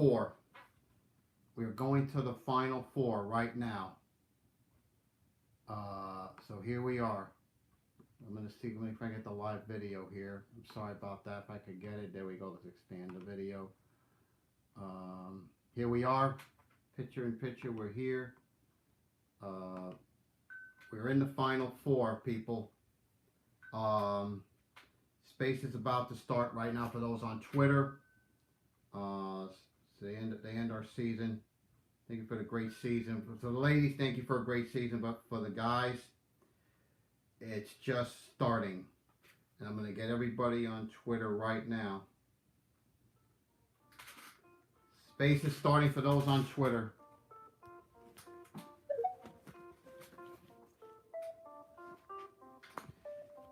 four. We're going to the final four right now. So here we are. I'm going to see if I get the live video here. I'm sorry about that. If I could get it. There we go. Let's expand the video. Here we are. Picture in picture. We're here. We're in the final four, people. Space is about to start right now for those on Twitter. So they end our season. Thank you for the great season. For the ladies, thank you for a great season. But for the guys, it's just starting. And I'm going to get everybody on Twitter right now. Space is starting for those on Twitter.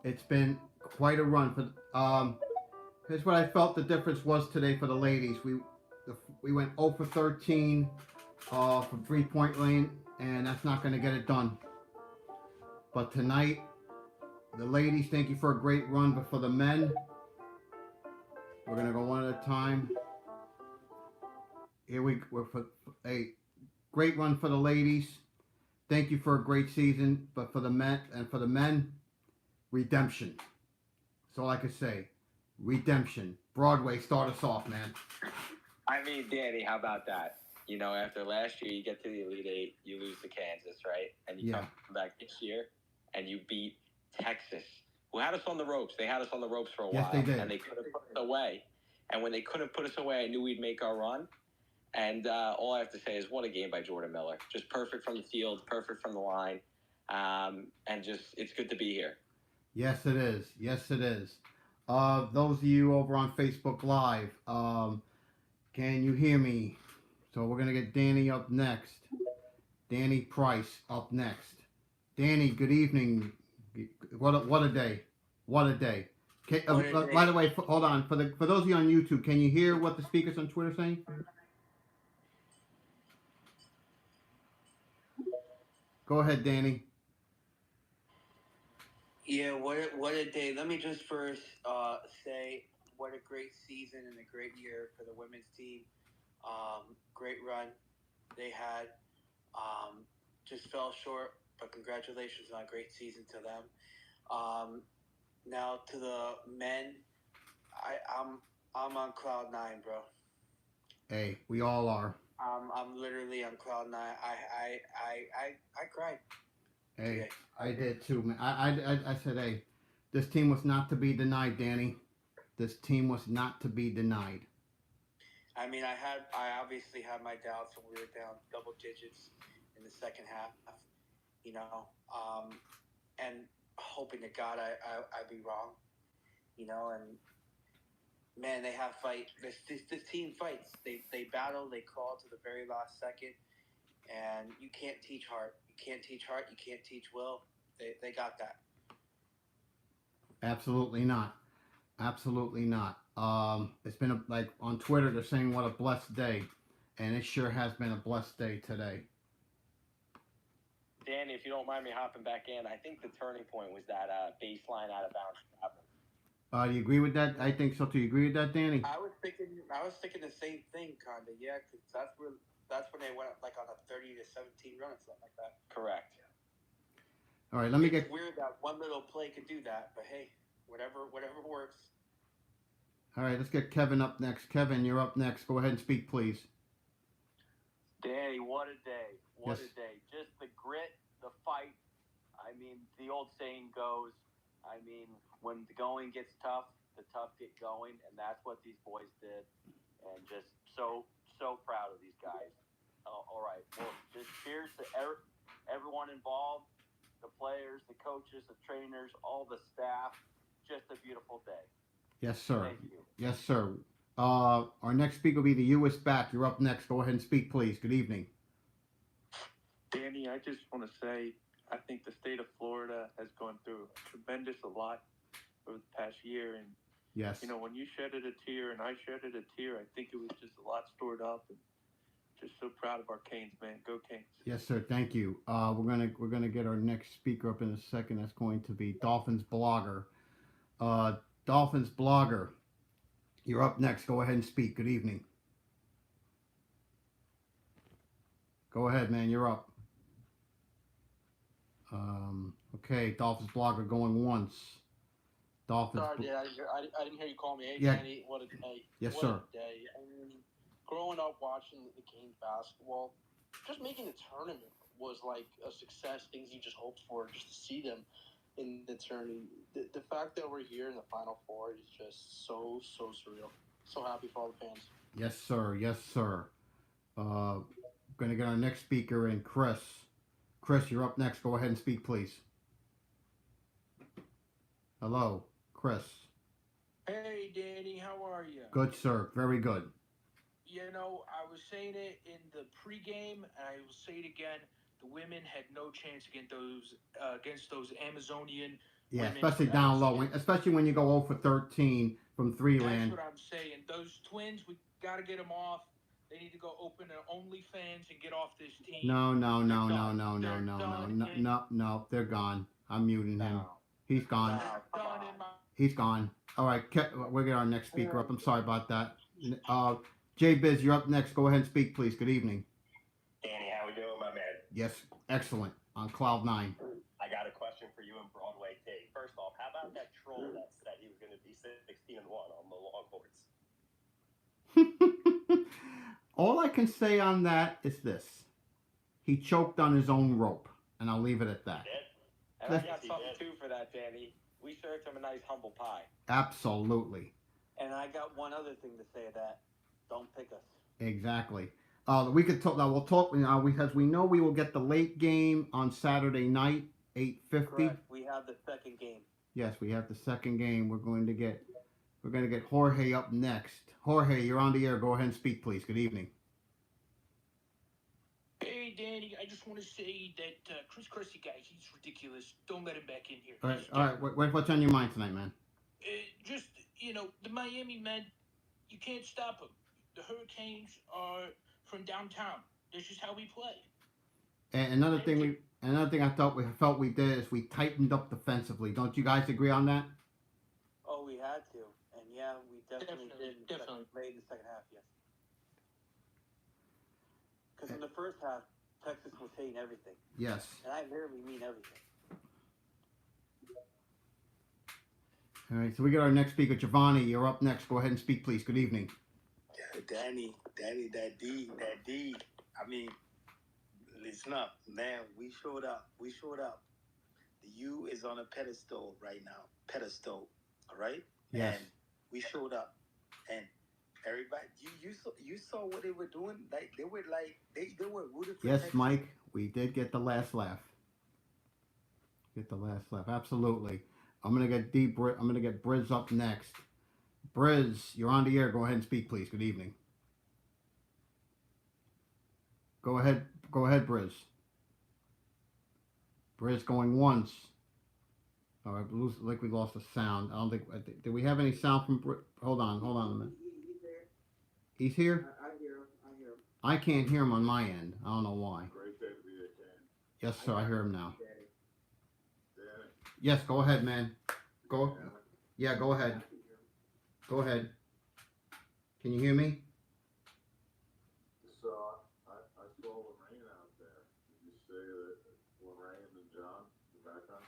It's been quite a run. Here's what I felt the difference was today for the ladies. We went 0 for 13 from three-point lane, and that's not going to get it done. But tonight, the ladies, thank you for a great run. But for the men, we're going to go one at a time. We're for a great run for the ladies. Thank you for a great season. But for the men, redemption. That's all I can say. Redemption. Broadway, start us off, man. I mean, Danny, how about that? You know, after last year, you get to the Elite Eight, you lose to Kansas, right? And you come back this year, and you beat Texas, who had us on the ropes. They had us on the ropes for a while. Yes, they did. And they couldn't put us away. And when they couldn't put us away, I knew we'd make our run. And all I have to say is, what a game by Jordan Miller. Just perfect from the field, perfect from the line. And just, it's good to be here. Yes, it is. Yes, it is. Those of you over on Facebook Live, can you hear me? So we're going to get Danny up next. Danny Price up next. Danny, good evening. What a day. What a day. By the way, hold on. For those of you on YouTube, can you hear what the speakers on Twitter are saying? Go ahead, Danny. Yeah, what a day. Let me just first say what a great season and a great year for the women's team. Great run they had. Just fell short, but congratulations on a great season to them. Now to the men, I'm on cloud nine, bro. Hey, we all are. I'm literally on cloud nine. I cried. Hey, today. I did too, man. I said, hey, this team was not to be denied, Danny. This team was not to be denied. I mean, I obviously had my doubts when we were down double digits in the second half, you know, and hoping to God I'd be wrong, you know, and man, they have fight. This team fights. They battle. They crawl to the very last second, and you can't teach heart. You can't teach heart. You can't teach will. They got that. Absolutely not. Absolutely not. It's been like on Twitter they're saying what a blessed day, and it sure has been a blessed day today. Danny, if you don't mind me hopping back in, I think the turning point was that baseline out of bounds travel. Do you agree with that? I think so. Do you agree with that, Danny? I was thinking the same thing, kinda. Yeah, because that's when they went like on a 30-17 run or something like that. Correct. All right, let me It's weird that one little play could do that, but hey, whatever works. All right, let's get Kevin up next. Kevin, you're up next. Go ahead and speak, please. Danny, what a day. What Yes. a day. Just the grit, the fight. I mean, the old saying goes, I mean, when the going gets tough, the tough get going, and that's what these boys did. And just so proud of these guys. All right. Well, just cheers to everyone involved, the players, the coaches, the trainers, all the staff. Just a beautiful day. Yes, sir. Thank you. Yes, sir. Our next speaker will be the U.S. back. You're up next. Go ahead and speak, please. Good evening. Danny, I just want to say I think the state of Florida has gone through a tremendous lot over the past year. And, Yes. you know, when you shedded a tear and I shedded a tear, I think it was just a lot stored up. And just so proud of our Canes, man. Go Canes. Yes, sir. Thank you. We're gonna get our next speaker up in a second. That's going to be Dolphins blogger. Dolphins blogger, you're up next. Go ahead and speak. Good evening. Go ahead, man. You're up. Okay, Dolphins blogger going once. Dolphins. Sorry, Dad. I didn't hear you call me. Hey, Yeah. Danny, what a day. Yes, what sir. a day. I mean, growing up watching the Canes basketball, just making the tournament was like a success, things you just hoped for, just to see them in the tournament. The fact that we're here in the Final Four is just so surreal. So happy for all the fans. Yes, sir. Yes, sir. Gonna get our next speaker in, Chris. Chris, you're up next. Go ahead and speak, please. Hello, Chris. Hey, Danny, how are you? Good, sir. Very good. You know, I was saying it in the pregame, and I will say it again. The women had no chance against those Amazonian Yeah, women. especially down low, especially when you go 0 for 13 from three land. That's what I'm saying. Those twins, we got to get them off. They need to go open an OnlyFans and get off this team. No. They're done. They're gone. I'm muting him. No. He's gone. They're done in my He's gone. All right, we'll get our next speaker up. I'm sorry about that. Jay Biz, you're up next. Go ahead and speak, please. Good evening. Danny, how we doing, my man? Yes, excellent. On cloud 9. I got a question for you and Broadway T. First off, how about that troll that said he was going to be 16-1 on the Longhorns? All I can say on that is this: he choked on his own rope, and I'll leave it at that. And I got something too for that, Danny. We served him a nice humble pie. Absolutely. And I got one other thing to say to that. Don't pick us. Exactly. We could talk now. We'll talk now because we know we will get the late game on Saturday night, 8:50. Correct. We have the second game. Yes, we have the second game. We're going to get Jorge up next. Jorge, you're on the air. Go ahead and speak, please. Good evening. Hey, Danny, I just want to say that Chris Christie guy, he's ridiculous. Don't let him back in here. All right. What's on your mind tonight, man? Just, the Miami men, you can't stop them. The Hurricanes are from downtown. That's just how we play. And another thing I felt we did is we tightened up defensively. Don't you guys agree on that? Oh, we had to. And yeah, we definitely did. Definitely. Late in the second half, yes. Because in the first half, Texas was hitting everything. Yes. And I literally mean everything. All right, so we got our next speaker, Giovanni. You're up next. Go ahead and speak, please. Good evening. Danny, that D. I mean, listen up, man. We showed up. The U is on a pedestal right now. All right. Yes. And we showed up, and everybody, you saw what they were doing. Like they were rooting for Yes, Texas. Mike. We did get the last laugh. Absolutely. I'm gonna get Briz up next. Briz, you're on the air. Go ahead and speak, please. Good evening. Go ahead, Briz. Briz going once. All right, like we lost the sound. I don't think. Did we have any sound from Briz? Hold on a minute. He's here? I hear him. I can't hear him on my end. I don't know why. Yes, sir. I hear him now. Yes, go ahead, man. Go. Yeah, go ahead. Go ahead. Can you hear me? So I saw Lorraine out there. Did you say that Lorraine and John are back on?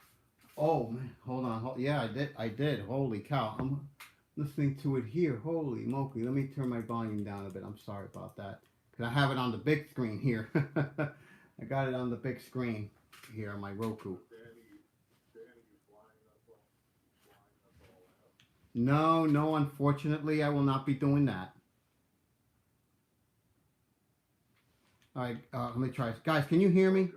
Oh man, hold on. Yeah, I did. Holy cow! I'm listening to it here. Holy moly! Let me turn my volume down a bit. I'm sorry about that. Cause I have it on the big screen here. I got it on the big screen here on my Roku. No, unfortunately, I will not be doing that. All right, let me try this. Guys, can you hear me?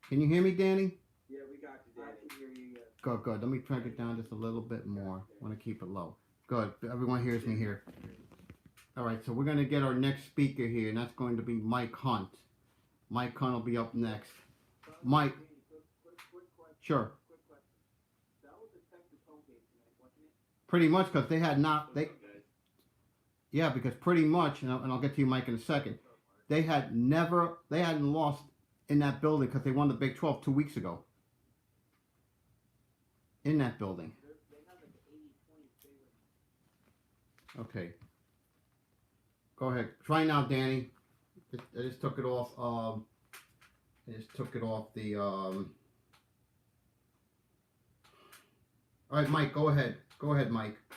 Can you hear me, Danny? Yeah, we got you, Danny. I can hear you. Good. Let me crank it down just a little bit more. I want to keep it low. Good. Everyone hears me here. All right, so we're going to get our next speaker here, and that's going to be Mike Hunt. Mike Hunt will be up next. Mike. Sure. Pretty much, because they had not, yeah, because pretty much, and I'll get to you, Mike, in a second. They hadn't lost in that building because they won the Big 12 2 weeks ago. In that building. Okay. Go ahead. Try now, Danny. I just took it off. I just took it off the. All right, Mike. Go ahead. Go ahead, Mike. I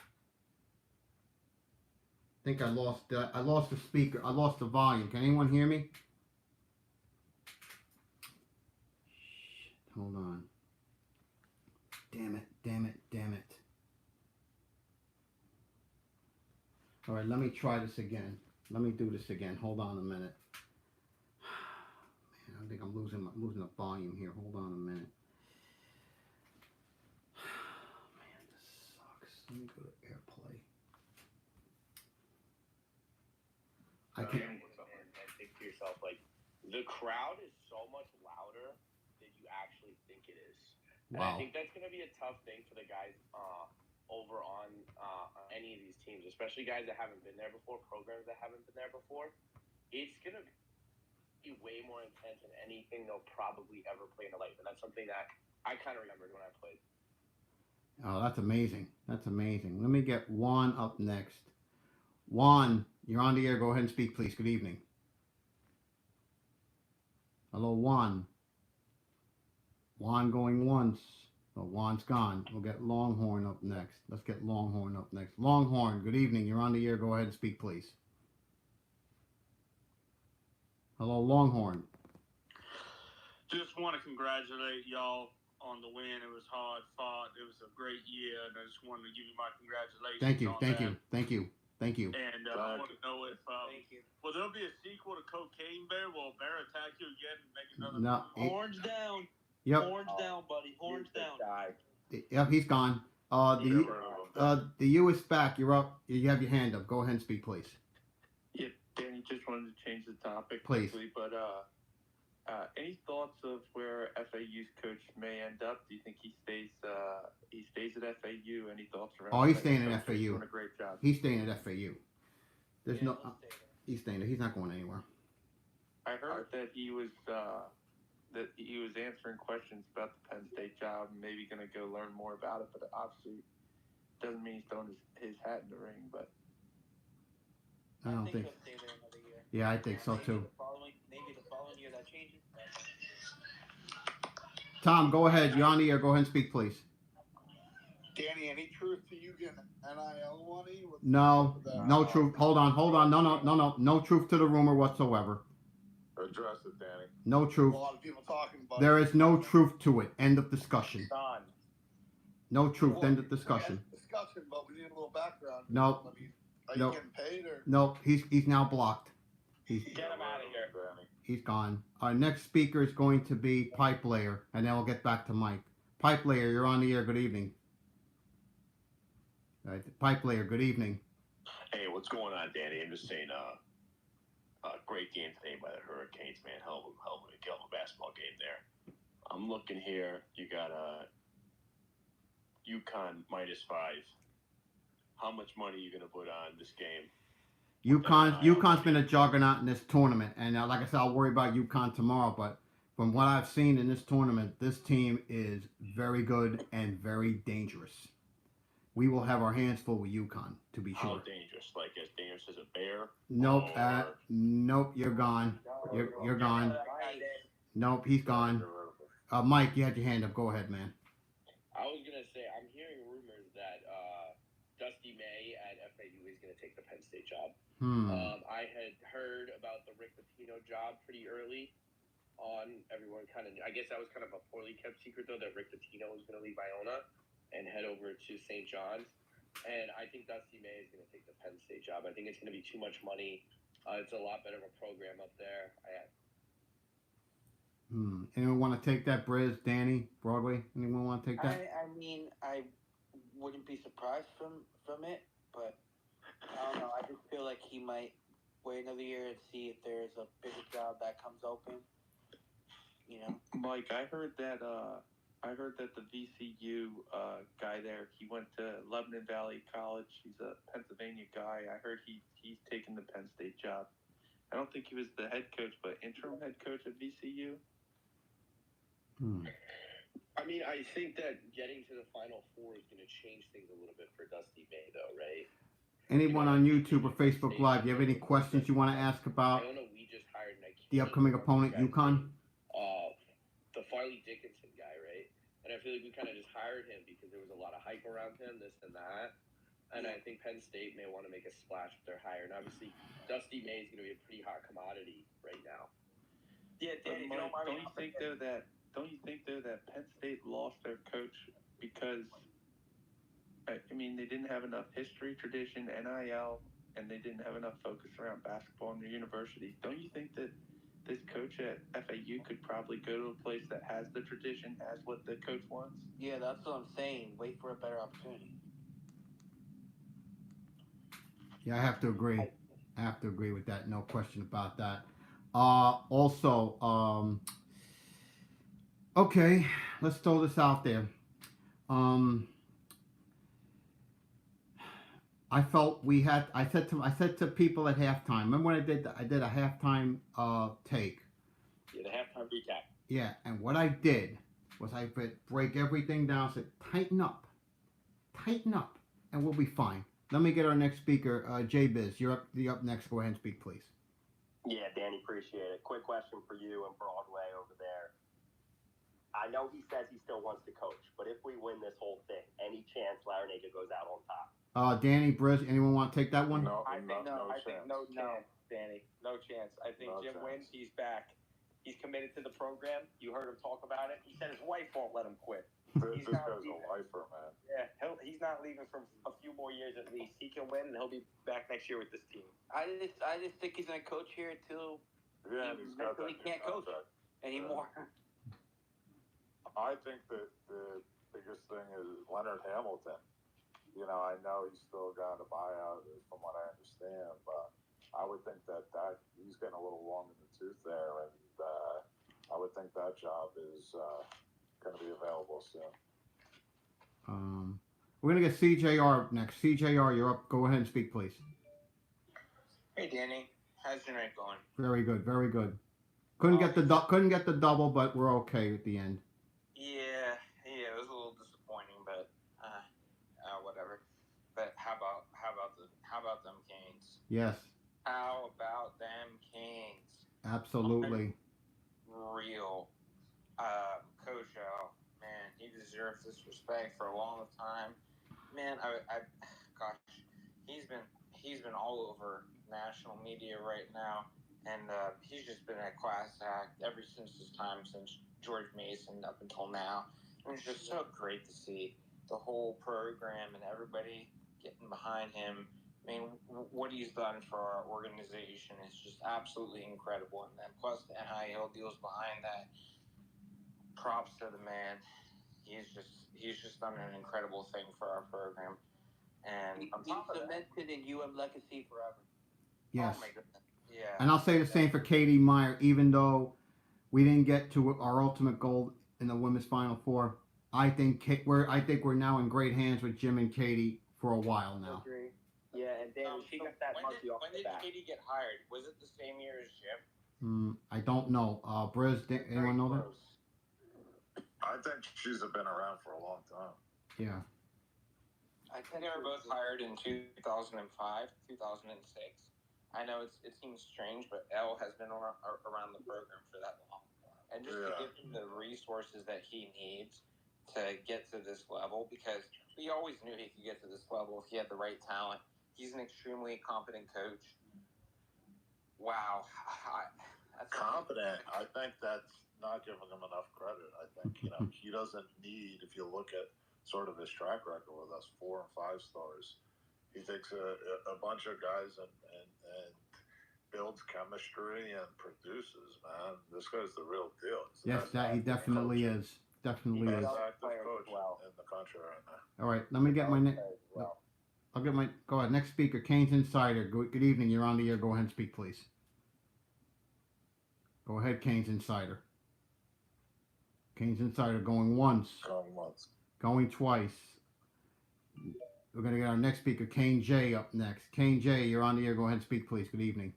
think I lost the speaker. I lost the volume. Can anyone hear me? Shit, hold on. Damn it. Damn it. Damn it. All right, let me try this again. Let me do this again. Hold on a minute. Man, I think I'm losing the volume here. Hold on a minute. Man, this sucks. Let me go to AirPlay. I can't. And think to yourself, like, the crowd is so much louder than you actually think it is. And I Wow. think that's going to be a tough thing for the guys over on any of these teams, especially guys that haven't been there before, programs that haven't been there before. It's going to be way more intense than anything they'll probably ever play in their life. And that's something that I kind of remembered when I played. Oh, that's amazing. That's amazing. Let me get Juan up next. Juan, you're on the air. Go ahead and speak, please. Good evening. Hello, Juan. Juan going once. Oh, Juan's gone. We'll get Longhorn up next. Let's get Longhorn up next. Longhorn, good evening. You're on the air. Go ahead and speak, please. Hello, Longhorn. Just want to congratulate y'all on the win. It was hard fought. It was a great year, and I just wanted to give you my congratulations. Thank you. on Thank that. you. Thank you. Thank you. And I want to know if will there be a sequel to Cocaine Bear? Will Bear attack you again and make another? No. Horns down. Yep. Horns down, buddy. Horns down. Yep. He's gone. The U is back. You're up. You have your hand up. Go ahead and speak, please. Yeah, Danny, just wanted to change the topic Please. quickly, but any thoughts of where FAU's coach may end up? Do you think he stays at FAU? Any thoughts around? Oh, he's that? staying at Coach is FAU. doing a great job. He's staying at FAU. There's no. He's staying there. He's not going anywhere. I heard that he was answering questions about the Penn State job and maybe going to go learn more about it, but obviously doesn't mean he's throwing his hat in the ring. But I don't think. he'll stay there another year. Yeah, I think so too. Maybe the following year that changes. Tom, go ahead. You're on the air. Go ahead and speak, please. Danny, any truth to you getting NIL money? No, no truth. Hold on. No truth to the rumor whatsoever. Address it, Danny. No truth. A lot of people talking about There is no truth to it. End of discussion. Don. No truth. End of discussion. Discussion, but we need a little background. No. I mean, are you No. getting paid or? No, he's now blocked. Get him out of here. Danny. He's gone. Our next speaker is going to be Pipe Layer, and then we'll get back to Mike. Pipe Layer, you're on the air. Good evening. All right, Pipe Layer, good evening. Hey, what's going on, Danny? I'm just saying, great game today by the Hurricanes, man. Hell of a basketball game there. I'm looking here. You got UConn -5. How much money are you going to put on this game? UConn's been a juggernaut in this tournament, and like I said, I'll worry about UConn tomorrow. But from what I've seen in this tournament, this team is very good and very dangerous. We will have our hands full with UConn, to be How sure. dangerous? Like as dangerous as a bear? Nope, Or- nope, you're gone. You're gone. Nope, he's gone. Mike, you had your hand up. Go ahead, man. I was gonna say I'm hearing rumors that Dusty May at FAU is gonna take the Penn State job. I had heard about the Rick Pitino job pretty early on. Everyone kind of, I guess that was kind of a poorly kept secret though, that Rick Pitino was gonna leave Iona and head over to St. John's. And I think Dusty May is going to take the Penn State job. I think it's going to be too much money. It's a lot better of a program up there. Anyone want to take that, Briz, Danny, Broadway? Anyone want to take that? I mean, I wouldn't be surprised from it, but I don't know. I just feel like he might wait another year and see if there's a bigger job that comes open. You know, Mike, I heard that the VCU guy there, he went to Lebanon Valley College. He's a Pennsylvania guy. I heard he's taken the Penn State job. I don't think he was the head coach, but interim head coach at VCU. I mean, I think that getting to the Final Four is going to change things a little bit for Dusty May, though, right? Anyone on YouTube or Facebook Live, you have any questions you want to ask about? I know we just hired the upcoming opponent, UConn. The Farley Dickinson guy, right? And I feel like we kind of just hired him because there was a lot of hype around him, this and that. And I think Penn State may want to make a splash with their hire. And obviously, Dusty May is going to be a pretty hot commodity right now. Yeah, Danny, Mike, don't you think though that Penn State lost their coach because I mean they didn't have enough history, tradition, NIL, and they didn't have enough focus around basketball in their university? Don't you think that this coach at FAU could probably go to a place that has the tradition, has what the coach wants? Yeah, that's what I'm saying. Wait for a better opportunity. Yeah, I have to agree. I have to agree with that. No question about that. Also, okay, let's throw this out there. I felt we had. I said to people at halftime. Remember when I did a halftime take. Yeah, the halftime recap. Yeah, and what I did was I break everything down. Said tighten up, and we'll be fine. Let me get our next speaker, J-Biz. You're up next. Go ahead and speak, please. Yeah, Danny, appreciate it. Quick question for you and Broadway over there. I know he says he still wants to coach, but if we win this whole thing, any chance Larranaga goes out on top? Danny, Briz, anyone want to take that one? No, I think no chance, Danny. No chance. I think Jim wins. He's back. He's committed to the program. You heard him talk about it. He said his wife won't let him quit. This guy's a lifer, man. Yeah, he's not leaving for a few more years at least. He can win, and he'll be back next year with this team. I just think he's gonna coach here until He's got that he can't coach anymore. I think that the biggest thing is Leonard Hamilton. You know, I know he's still got a buyout, from what I understand, but I would think that he's getting a little long in the tooth there, and I would think that job is going to be available soon. We're gonna get CJR up next. CJR, you're up. Go ahead and speak, please. Hey, Danny. How's your night going? Very good, very good. Couldn't get the double, but we're okay at the end. Yeah, it was a little disappointing, but whatever. But how about them Canes? Yes. How about them Canes? Absolutely. Real. Coach Al, man, he deserves this respect for a long time. Man, gosh, he's been all over national media right now, and he's just been a class act ever since his time since George Mason up until now. And it's just so great to see the whole program and everybody getting behind him. I mean, what he's done for our organization is just absolutely incredible. And then plus the NIL deals behind that. Props to the man. He's just done an incredible thing for our program. And he's cemented in UM legacy forever. Yes. Oh my goodness. Yeah. And I'll say the same for Katie Meyer. Even though we didn't get to our ultimate goal in the women's Final Four, I think we're now in great hands with Jim and Katie for a while now. Agree. Yeah, and Danny, she got that monkey off the back. When did Katie get hired? Was it the same year as Jim? I don't know. Briz, anyone know that? I think she's been around for a long time. Yeah. I think they were both hired in 2005, 2006. I know it seems strange, but Elle has been around the program for that long. And just to give him the resources that he needs to get to this level, because we always knew he could get to this level if he had the right talent. He's an extremely competent coach. Wow. That's competent. I think that's not giving him enough credit. I think, he doesn't need, if you look at sort of his track record with us, 4 and 5 stars, he takes a bunch of guys and builds chemistry and produces, man. This guy's the real deal. Yes, he definitely is. Definitely is. He's an active coach in the country right now. All right, let me get my next. Go ahead. Next speaker, Canes Insider. Good evening. You're on the air. Go ahead and speak, please. Go ahead, Canes Insider. Canes Insider going once. Going once. Going twice. We're going to get our next speaker, Kane J, up next. Kane J, you're on the air. Go ahead and speak, please. Good evening.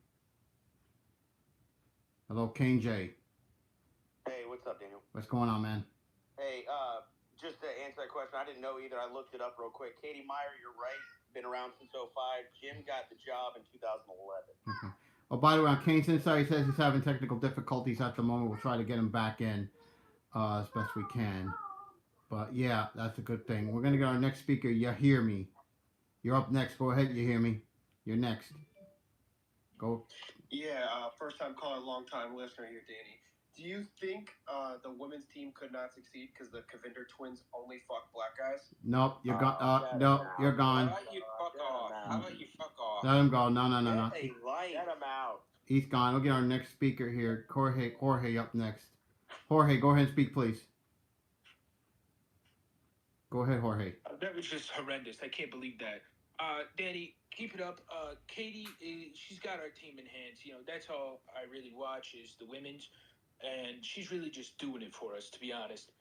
Hello, Kane J. Hey, what's up, Daniel? What's going on, man? Hey, just to answer that question, I didn't know either. I looked it up real quick. Katie Meyer, you're right. Been around since 2005. Jim got the job in 2011. Oh, by the way, on Kane's Insight, he says he's having technical difficulties at the moment. We'll try to get him back in as best we can. But yeah, that's a good thing. We're gonna get our next speaker. You hear me? You're up next. Go ahead. You hear me? You're next. Go. Yeah, first time caller, long time listener here, Danny. Do you think the women's team could not succeed because the Kavinder twins only fuck black guys? Nope, you're gone. No, you're gone. How about you fuck off? How about you fuck off? Let him go. No. Get him out. He's gone. We'll get our next speaker here. Jorge up next. Jorge, go ahead and speak, please. Go ahead, Jorge. That was just horrendous. I can't believe that. Danny, keep it up. Katie, she's got our team in hands. You know, that's all I really watch is the women's, and she's really just doing it for us, to be honest.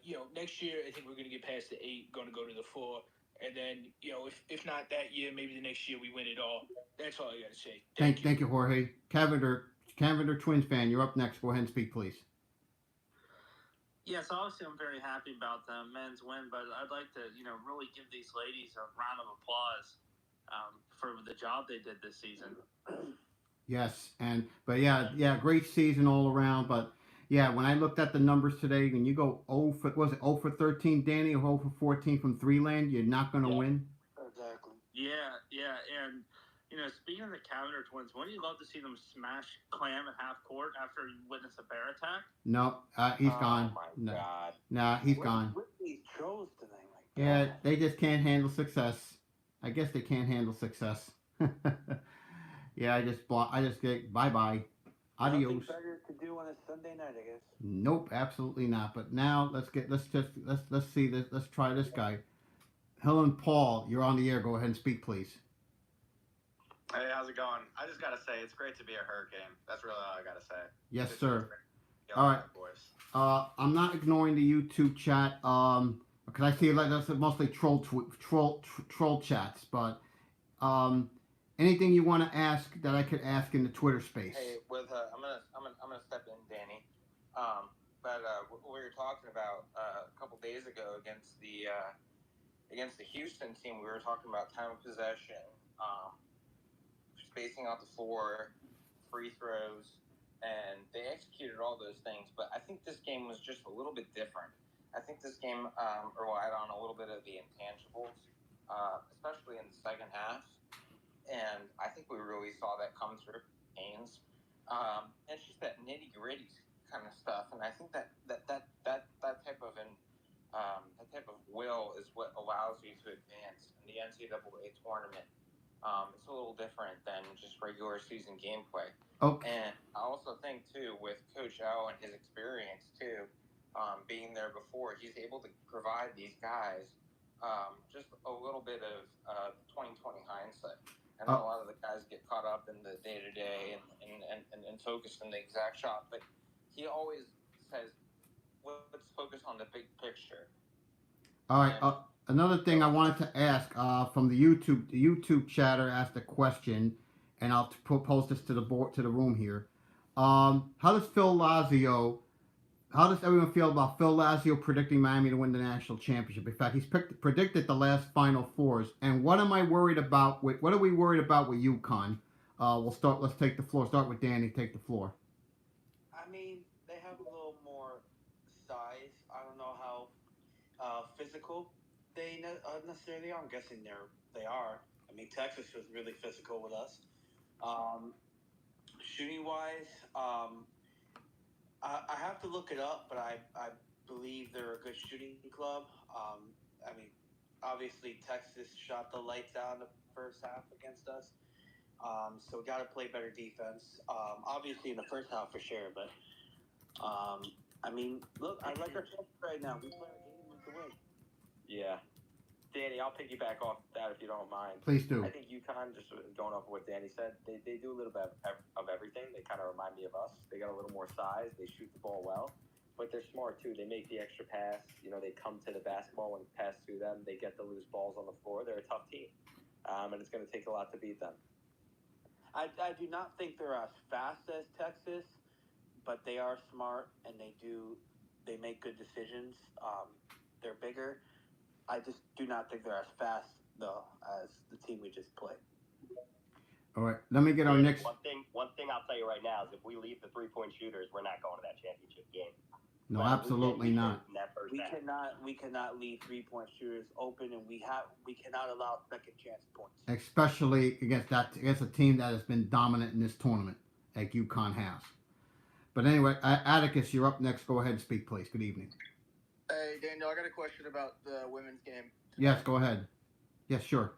You know, next year I think we're going to get past the 8, going to go to the 4, and then, you know, if not that year, maybe the next year we win it all. That's all I got to say. Thank you, Jorge. Cavender Twins fan, you're up next. Go ahead and speak, please. Yes, obviously I'm very happy about the men's win, but I'd like to, you know, really give these ladies a round of applause for the job they did this season. Yes, but yeah, great season all around. But yeah, when I looked at the numbers today, when you go 0 for 13, Danny, or 0 for 14 from Three-Land, you're not going to win. Exactly. Yeah, and you know, speaking of the Cavender twins, wouldn't you love to see them smash Clam at half court after you witness a bear attack? No, he's gone. Oh my God. Nah, he's gone. Whitney chose tonight. Yeah, they just can't handle success. I guess they can't handle success. Yeah, I just get bye-bye. Adios. Nothing better to do on a Sunday night, I guess. Nope, absolutely not. But now let's see this. Let's try this guy. Helen Paul, you're on the air. Go ahead and speak, please. Hey, how's it going? I just gotta say, it's great to be a Hurricane. That's really all I gotta say. Yes, It's sir. great. All right. I'm not ignoring the YouTube chat. Because I see like that's mostly troll chats. But anything you want to ask that I could ask in the Twitter space. Hey, I'm gonna step in, Danny. But what we were talking about a couple days ago against the Houston team, we were talking about time of possession, spacing out the floor, free throws, and they executed all those things. But I think this game was just a little bit different. I think this game relied on a little bit of the intangibles, especially in the second half. And I think we really saw that come through Haynes. And it's just that nitty gritty kind of stuff. And I think that type of will is what allows you to advance in the NCAA tournament. It's a little different than just regular season gameplay. Okay. And I also think too, with Coach O and his experience too, being there before, he's able to provide these guys just a little bit of 2020 hindsight. I know a lot of the guys get caught up in the day-to-day and focused on the exact shot, but he always says, let's focus on the big picture. All right. Another thing I wanted to ask from the YouTube chatter asked a question, and I'll post this to the room here. How does everyone feel about Phil Lazio predicting Miami to win the national championship? In fact, he's predicted the last Final Fours. And what am I worried about? What are we worried about with UConn? Let's take the floor. Start with Danny. Take the floor. I mean, they have a little more size. I don't know how physical they necessarily are. I'm guessing they are. I mean, Texas was really physical with us. Shooting wise, I have to look it up, but I believe they're a good shooting club. I mean, obviously Texas shot the lights out in the first half against us, so we got to play better defense. Obviously in the first half for sure, but I mean, look, I like our chances right now. We play our game to win. Yeah. Danny, I'll piggyback off that if you don't mind. Please do. I think UConn, just going off of what Danny said, they do a little bit of everything. They kind of remind me of us. They got a little more size. They shoot the ball well, but they're smart too. They make the extra pass. You know, they come to the basketball when it's passed to them. They get the loose balls on the floor. They're a tough team, and it's going to take a lot to beat them. I do not think they're as fast as Texas, but they are smart and they make good decisions. They're bigger. I just do not think they're as fast, though, as the team we just played. All right, let me get our next. One thing I'll tell you right now is if we leave the 3-point shooters, we're not going to that championship game. No, absolutely not. We cannot leave 3-point shooters open, and we cannot allow second chance points. Especially against a team that has been dominant in this tournament, like UConn has. But anyway, Atticus, you're up next. Go ahead and speak, please. Good evening. Hey, Daniel, I got a question about the women's game. Yes, go ahead. Yes, sure.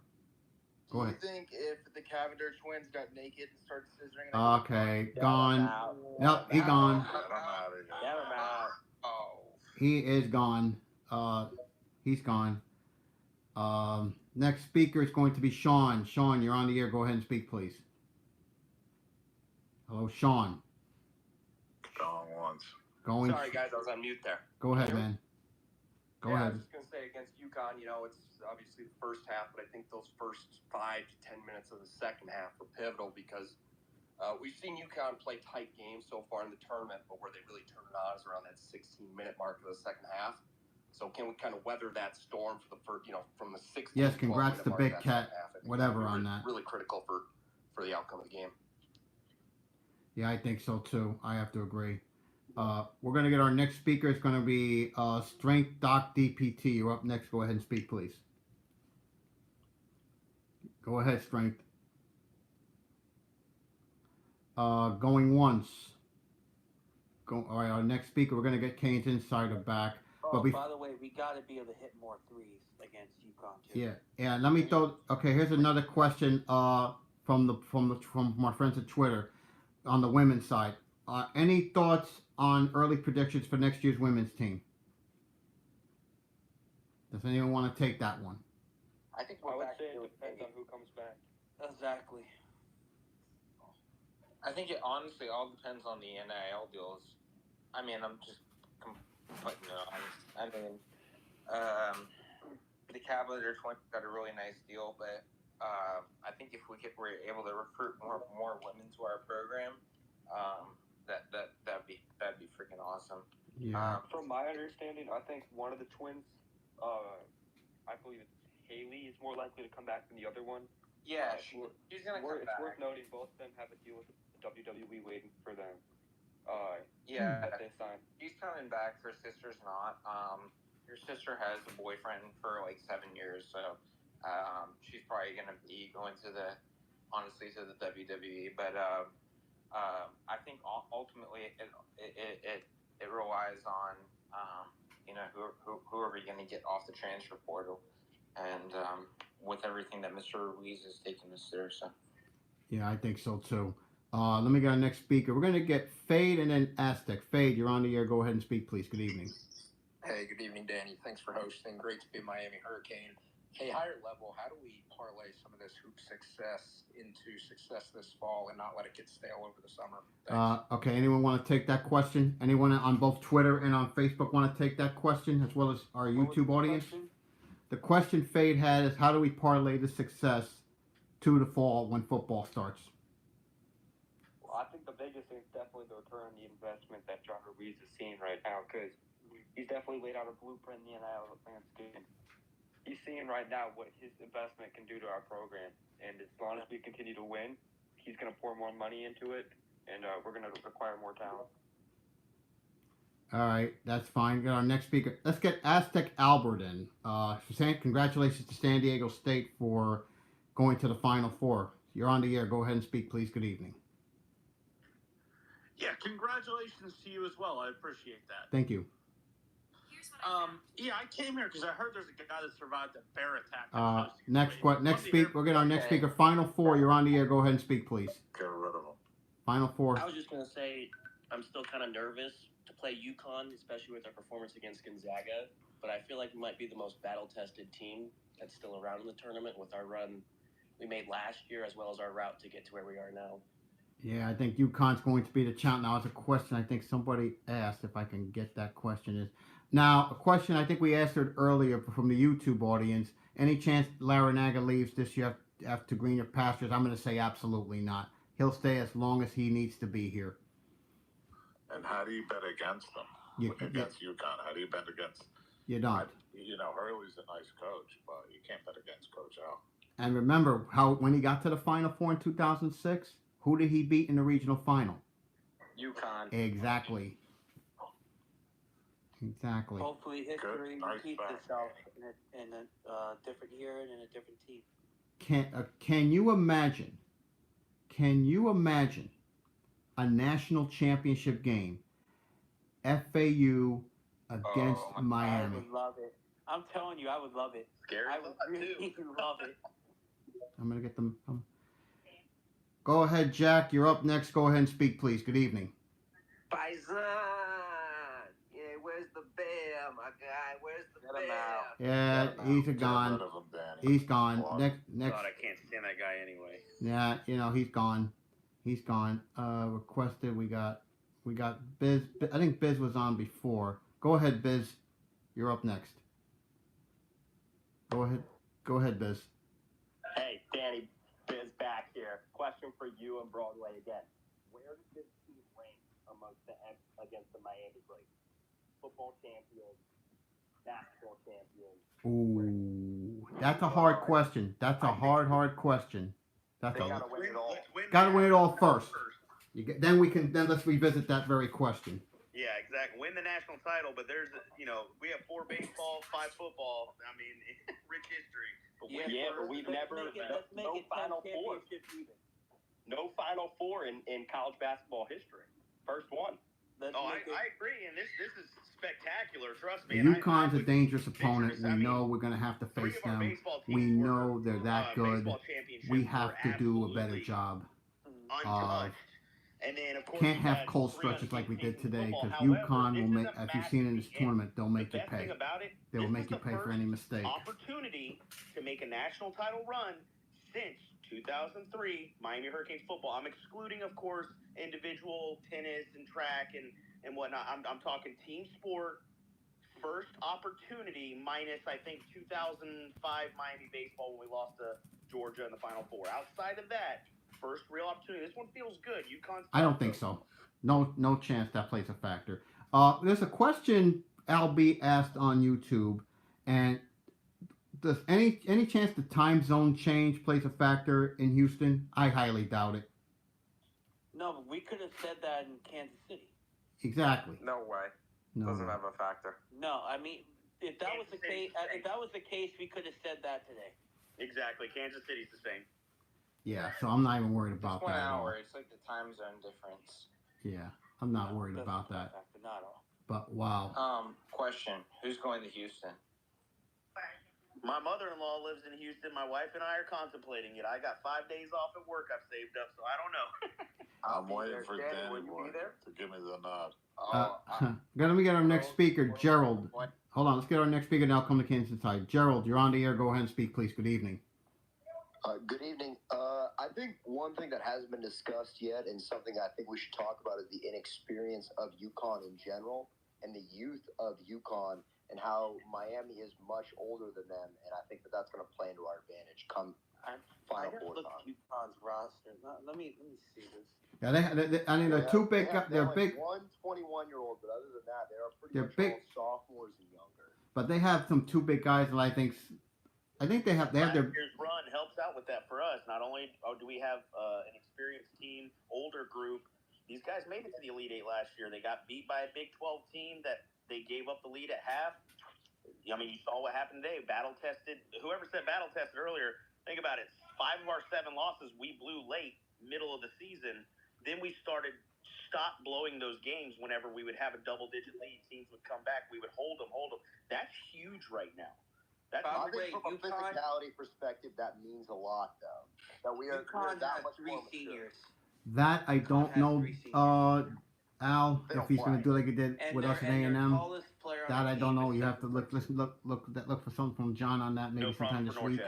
Go ahead. Do you think if the Cavinder twins got naked and started scissoring? Okay, gone. Nope, he gone. He is gone. He's gone. Next speaker is going to be Sean. Sean, you're on the air. Go ahead and speak, please. Hello, Sean. Going once. Going. Sorry, guys, I was on mute there. Go ahead, man. Go I ahead. was just going to say against UConn, it's obviously the first half, but I think those first 5 to 10 minutes of the second half were pivotal because we've seen UConn play tight games so far in the tournament, but where they really turn it on is around that 16-minute mark of the second half. So can we kind of weather that storm for the first, from the 16? Yes, congrats to Big Cat. Whatever on that. Really critical for the outcome of the game. Yeah, I think so too. I have to agree. We're going to get our next speaker. It's going to be Strength Doc DPT. You're up next. Go ahead and speak, please. Go ahead, Strength. Going once. All right, our next speaker, we're going to get Kane's Insider back. Oh, by the way, we got to be able to hit more threes against UConn too. Yeah. Let me throw. Okay, here's another question from my friends at Twitter on the women's side. Any thoughts on early predictions for next year's women's team? Does anyone want to take that one? I think I would say it depends on who comes back. Exactly. I think it honestly all depends on the NIL deals. I mean, I'm just putting it honest. I mean, the Cavalier Twins got a really nice deal, but I think if we're able to recruit more women to our program, that'd be freaking awesome. Yeah. From my understanding, I think one of the twins, I believe it's Haley, is more likely to come back than the other one. Yeah, she's gonna come back. It's worth noting both of them have a deal with the WWE waiting for them. That they sign. She's coming back. Her sister's not. Her sister has a boyfriend for like 7 years, so she's probably gonna be going to the WWE. But I think ultimately it relies on whoever you're gonna get off the transfer portal, and with everything that Mr. Ruiz has taken us through. So. Yeah, I think so too. Let me get our next speaker. We're going to get Fade and then Aztec. Fade, you're on the air. Go ahead and speak, please. Good evening. Hey, good evening, Danny. Thanks for hosting. Great to be a Miami Hurricane. Hey, higher level, how do we parlay some of this hoop success into success this fall and not let it get stale over the summer? Okay, anyone want to take that question? Anyone on both Twitter and on Facebook want to take that question, as well as our YouTube audience? The question Fade had is, how do we parlay the success to the fall when football starts? Well, I think the biggest thing is definitely the return on the investment that John Ruiz is seeing right now, because he's definitely laid out a blueprint in the NIL landscape. He's seeing right now what his investment can do to our program, and as long as we continue to win, he's going to pour more money into it, and we're going to acquire more talent. All right, that's fine. Get our next speaker. Let's get Aztec Albert in. Congratulations to San Diego State for going to the Final Four. You're on the air. Go ahead and speak, please. Good evening. Yeah, congratulations to you as well. I appreciate that. Thank you. I came here because I heard there's a guy that survived a bear attack. We'll get our next speaker. Final Four. You're on the air. Go ahead and speak, please. Get rid of him. Final Four. I was just going to say I'm still kind of nervous to play UConn, especially with our performance against Gonzaga. But I feel like we might be the most battle-tested team that's still around in the tournament with our run we made last year, as well as our route to get to where we are now. Yeah, I think UConn's going to be the champ. Now, it's a question I think somebody asked, if I can get that question, is now a question I think we answered earlier from the YouTube audience. Any chance Larranaga leaves this year after greener pastures? I'm going to say absolutely not. He'll stay as long as he needs to be here. And how do you bet against them? Against UConn? How do you bet against? You don't. Hurley's a nice coach, but you can't bet against Coach Al. And remember how when he got to the Final Four in 2006, who did he beat in the regional final? UConn. Exactly. Exactly. Hopefully, history repeats itself in a different year and in a different team. Can you imagine? Can you imagine a national championship game? FAU against Miami. I would love it. I'm telling you, I would love it. Scary. I would really love it. I'm gonna get them. Go ahead, Jack. You're up next. Go ahead and speak, please. Good evening. Paisan. Yeah, where's the bear, my guy? Where's the bear? Yeah, he's gone. He's gone. Next. God, I can't stand that guy anyway. Yeah, he's gone. He's gone. Requested. We got Biz. I think Biz was on before. Go ahead, Biz. You're up next. Go ahead, Biz. Hey, Danny, Biz back here. Question for you and Broadway again. Where does this team rank against the Miami Great? Football champions, basketball champions. Ooh, that's a hard question. That's a hard question. That's gotta win it all. Gotta win it all first. Then let's revisit that very question. Yeah, exactly. Win the national title, but there's, we have 4 baseball, 5 football. I mean, rich history. But but we've never no Final Four. No Final Four in college basketball history. First one. I agree, and this is spectacular. Trust me. UConn's a dangerous opponent. We know we're going to have to face them. We know they're that good. We have to do a better job. And then, of course, can't have cold stretches like we did today because UConn will make, as you've seen in this tournament, they'll make you pay. They will make you pay for any mistake. Opportunity to make a national title run since 2003 Miami Hurricanes football. I'm excluding, of course, individual tennis and track and whatnot. I'm talking team sport. First opportunity minus, I think, 2005 Miami baseball when we lost to Georgia in the Final Four. Outside of that, first real opportunity. This one feels good. UConn's I don't think so. No chance that plays a factor. There's a question Albie asked on YouTube, and does any chance the time zone change plays a factor in Houston? I highly doubt it. No, but we could have said that in Kansas City. Exactly. No way. No. Doesn't have a factor. No, I mean, if that was the case, we could have said that today. Exactly. Kansas City's the same. Yeah, so I'm not even worried about Just 1 that. hour. It's like the time zone difference. Yeah, I'm not worried about that. Not at all. But wow. Question: who's going to Houston? My mother-in-law lives in Houston. My wife and I are contemplating it. I got 5 days off at work I've saved up, so I don't know. I'm waiting for Danny Boy to give me the nod. Let me get our next speaker, Gerald. Hold on, let's get our next speaker. Now come to Kansas side. Gerald, you're on the air. Go ahead and speak, please. Good evening. Good evening. I think one thing that hasn't been discussed yet, and something I think we should talk about, is the inexperience of UConn in general and the youth of UConn, and how Miami is much older than them, and I think that's going to play into our advantage come Final Four time. UConn's roster. Let me see this. Yeah, they're too big. They're big. One 21-year-old, but other than that, they are pretty They're much big. all sophomores and younger. But they have some two big guys, and I think they have their. Last year's run helps out with that for us. Not only do we have an experienced team, older group. These guys made it to the Elite Eight last year. They got beat by a Big 12 team that they gave up the lead at half. I mean, you saw what happened today. Battle tested. Whoever said battle tested earlier, think about it. 5 of our 7 losses we blew late, middle of the season. Then we stopped blowing those games whenever we would have a double-digit lead. Teams would come back. We would hold them. That's huge right now. I think from a physicality perspective, that means a lot, though. That we are that much more mature. That I don't know, Al, if he's going to do like he did with us at A&M. That I don't know. You have to look for something from John on that maybe sometime this week.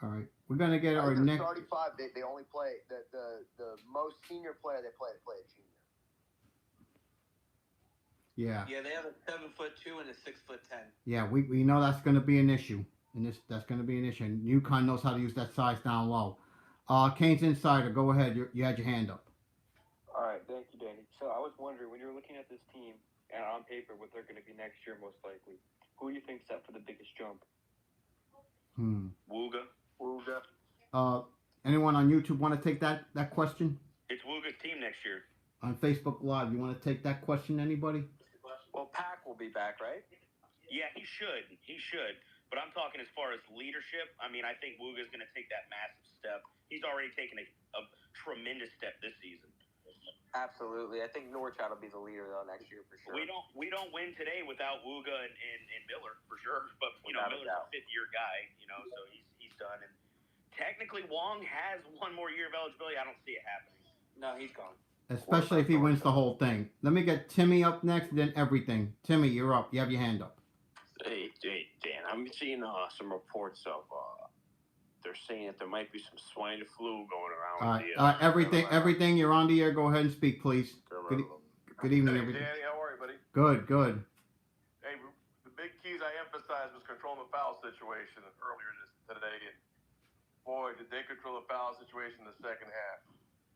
All right, we're going to get our next. Starting 5, they only play the most senior player they play a junior. Yeah. Yeah, they have a 7'2" and a 6'10". Yeah, we know that's going to be an issue, and that's going to be an issue. And UConn knows how to use that size down low. Canes Insider, go ahead. You had your hand up. All right, thank you, Danny. So I was wondering, when you're looking at this team and on paper what they're going to be next year, most likely, who do you think set for the biggest jump? Wooga. Anyone on YouTube want to take that question? It's Wooga's team next year. On Facebook Live, you want to take that question, anybody? Well, Pack will be back, right? Yeah, he should. He should. But I'm talking as far as leadership. I mean, I think Wooga's going to take that massive step. He's already taken a tremendous step this season. Absolutely. I think Norchad will be the leader though next year for sure. We don't win today without Wooga and Miller for sure. But Miller's a fifth-year guy. So he's done. And technically, Wong has one more year of eligibility. I don't see it happening. No, he's gone. Especially if he wins the whole thing. Let me get Timmy up next, then everything. Timmy, you're up. You have your hand up. Hey, Dan, I'm seeing some reports of they're saying that there might be some swine flu going around. Everything. You're on the air. Go ahead and speak, please. Good evening, everybody. Danny, how are you, buddy? Good. Hey, the big keys I emphasized was controlling the foul situation earlier today. And boy, did they control the foul situation in the second half.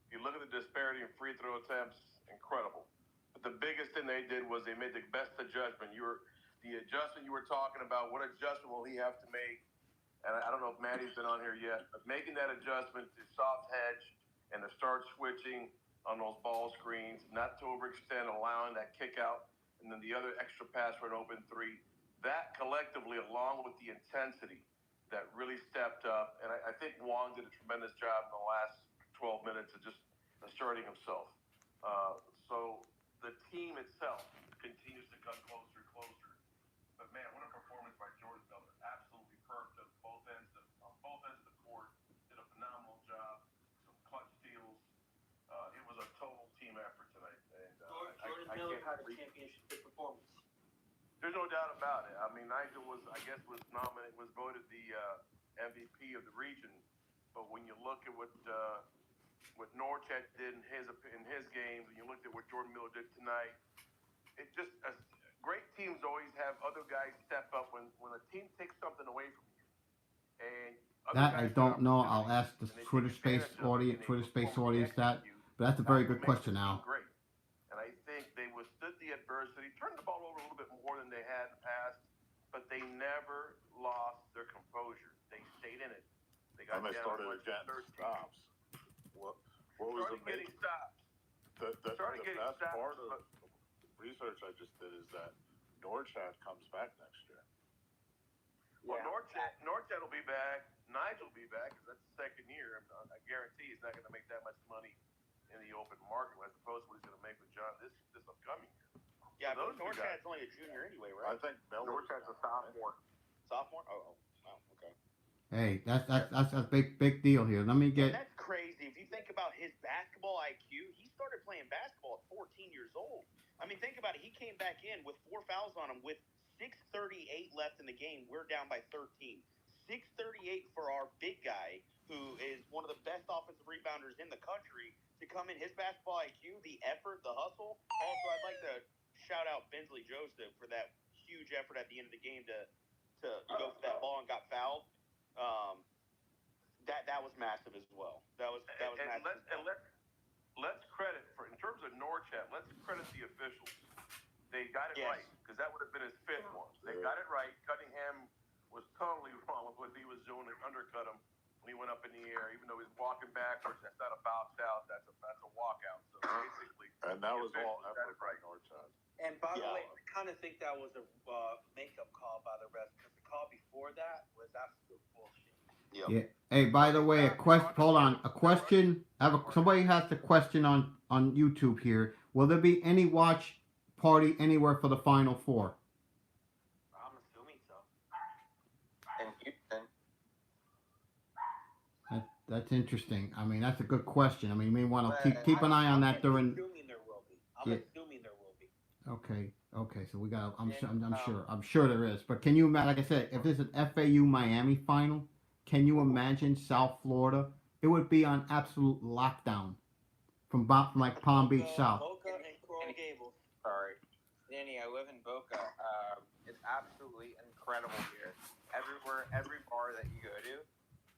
If you look at the disparity in free throw attempts, incredible. But the biggest thing they did was they made the best adjustment. The adjustment you were talking about, what adjustment will he have to make? And I don't know if Maddie's been on here yet, but making that adjustment to soft hedge and to start switching on those ball screens, not to overextend, allowing that kick out, and then the other extra pass for an open three. That collectively, along with the intensity, that really stepped up. And I think Wong did a tremendous job in the last 12 minutes of just asserting himself. So the team itself continues to come closer and closer. But man, what a performance by Jordan Miller. Absolutely perfect on both ends of the court. Did a phenomenal job. Some clutch steals. It was a total team effort tonight. And Jordan Miller had a championship performance. There's no doubt about it. I mean, Nigel was voted the MVP of the region. But when you look at what Norchad did in his games, and you looked at what Jordan Miller did tonight, it just great teams always have other guys step up when a team takes something away from you. And that I don't know. I'll ask the Twitter Space audience that. But that's a very good question, Al. Great. And I think they withstood the adversity, turned the ball over a little bit more than they had in the past, but they never lost their composure. They stayed in it. They got down started getting stops. What was the getting stops? The best part of research I just did is that Norchad comes back next year. Well, Norchad will be back. Nigel will be back because that's the second year. I guarantee he's not going to make that much money in the open market as opposed to what he's going to make with John this upcoming year. Yeah, but Norchad's only a junior anyway, right? I think Norchad's a sophomore. Sophomore? Oh, wow, okay. Hey, that's a big deal here. Let me get. And that's crazy. If you think about his basketball IQ, he started playing basketball at 14 years old. I mean, think about it. He came back in with 4 fouls on him with 6:38 left in the game. We're down by 13. 6:38 for our big guy, who is one of the best offensive rebounders in the country, to come in. His basketball IQ, the effort, the hustle. Also, I'd like to shout out Bensley Joseph for that huge effort at the end of the game to go for that ball and got fouled. That was massive as well. That was massive. Let's credit in terms of Norchad. Let's credit the officials. They got it right because that would have been his 5th one. They got it right. Cunningham was totally wrong with what he was doing and undercut him when he went up in the air. Even though he was walking backwards, that's not a bounce out. That's a walkout. So basically, and that was all effort by Norchad. And by the way, I kind of think that was a makeup call by the refs because the call before that was absolute bullshit. Yep. Yeah. Hey, by the way, hold on. A question. Somebody has a question on YouTube here. Will there be any watch party anywhere for the Final Four? I'm assuming so. And Houston. That's interesting. I mean, that's a good question. I mean, you may want to keep an eye on that during. I'm assuming there will be. Assuming there will be. Okay. So we got. I'm sure there is. But can you imagine? Like I said, if there's an FAU Miami final, can you imagine South Florida? It would be on absolute lockdown from like Palm Beach South. Boca and Coral Gables. Sorry, Danny. I live in Boca. It's absolutely incredible here. Everywhere, every bar that you go to,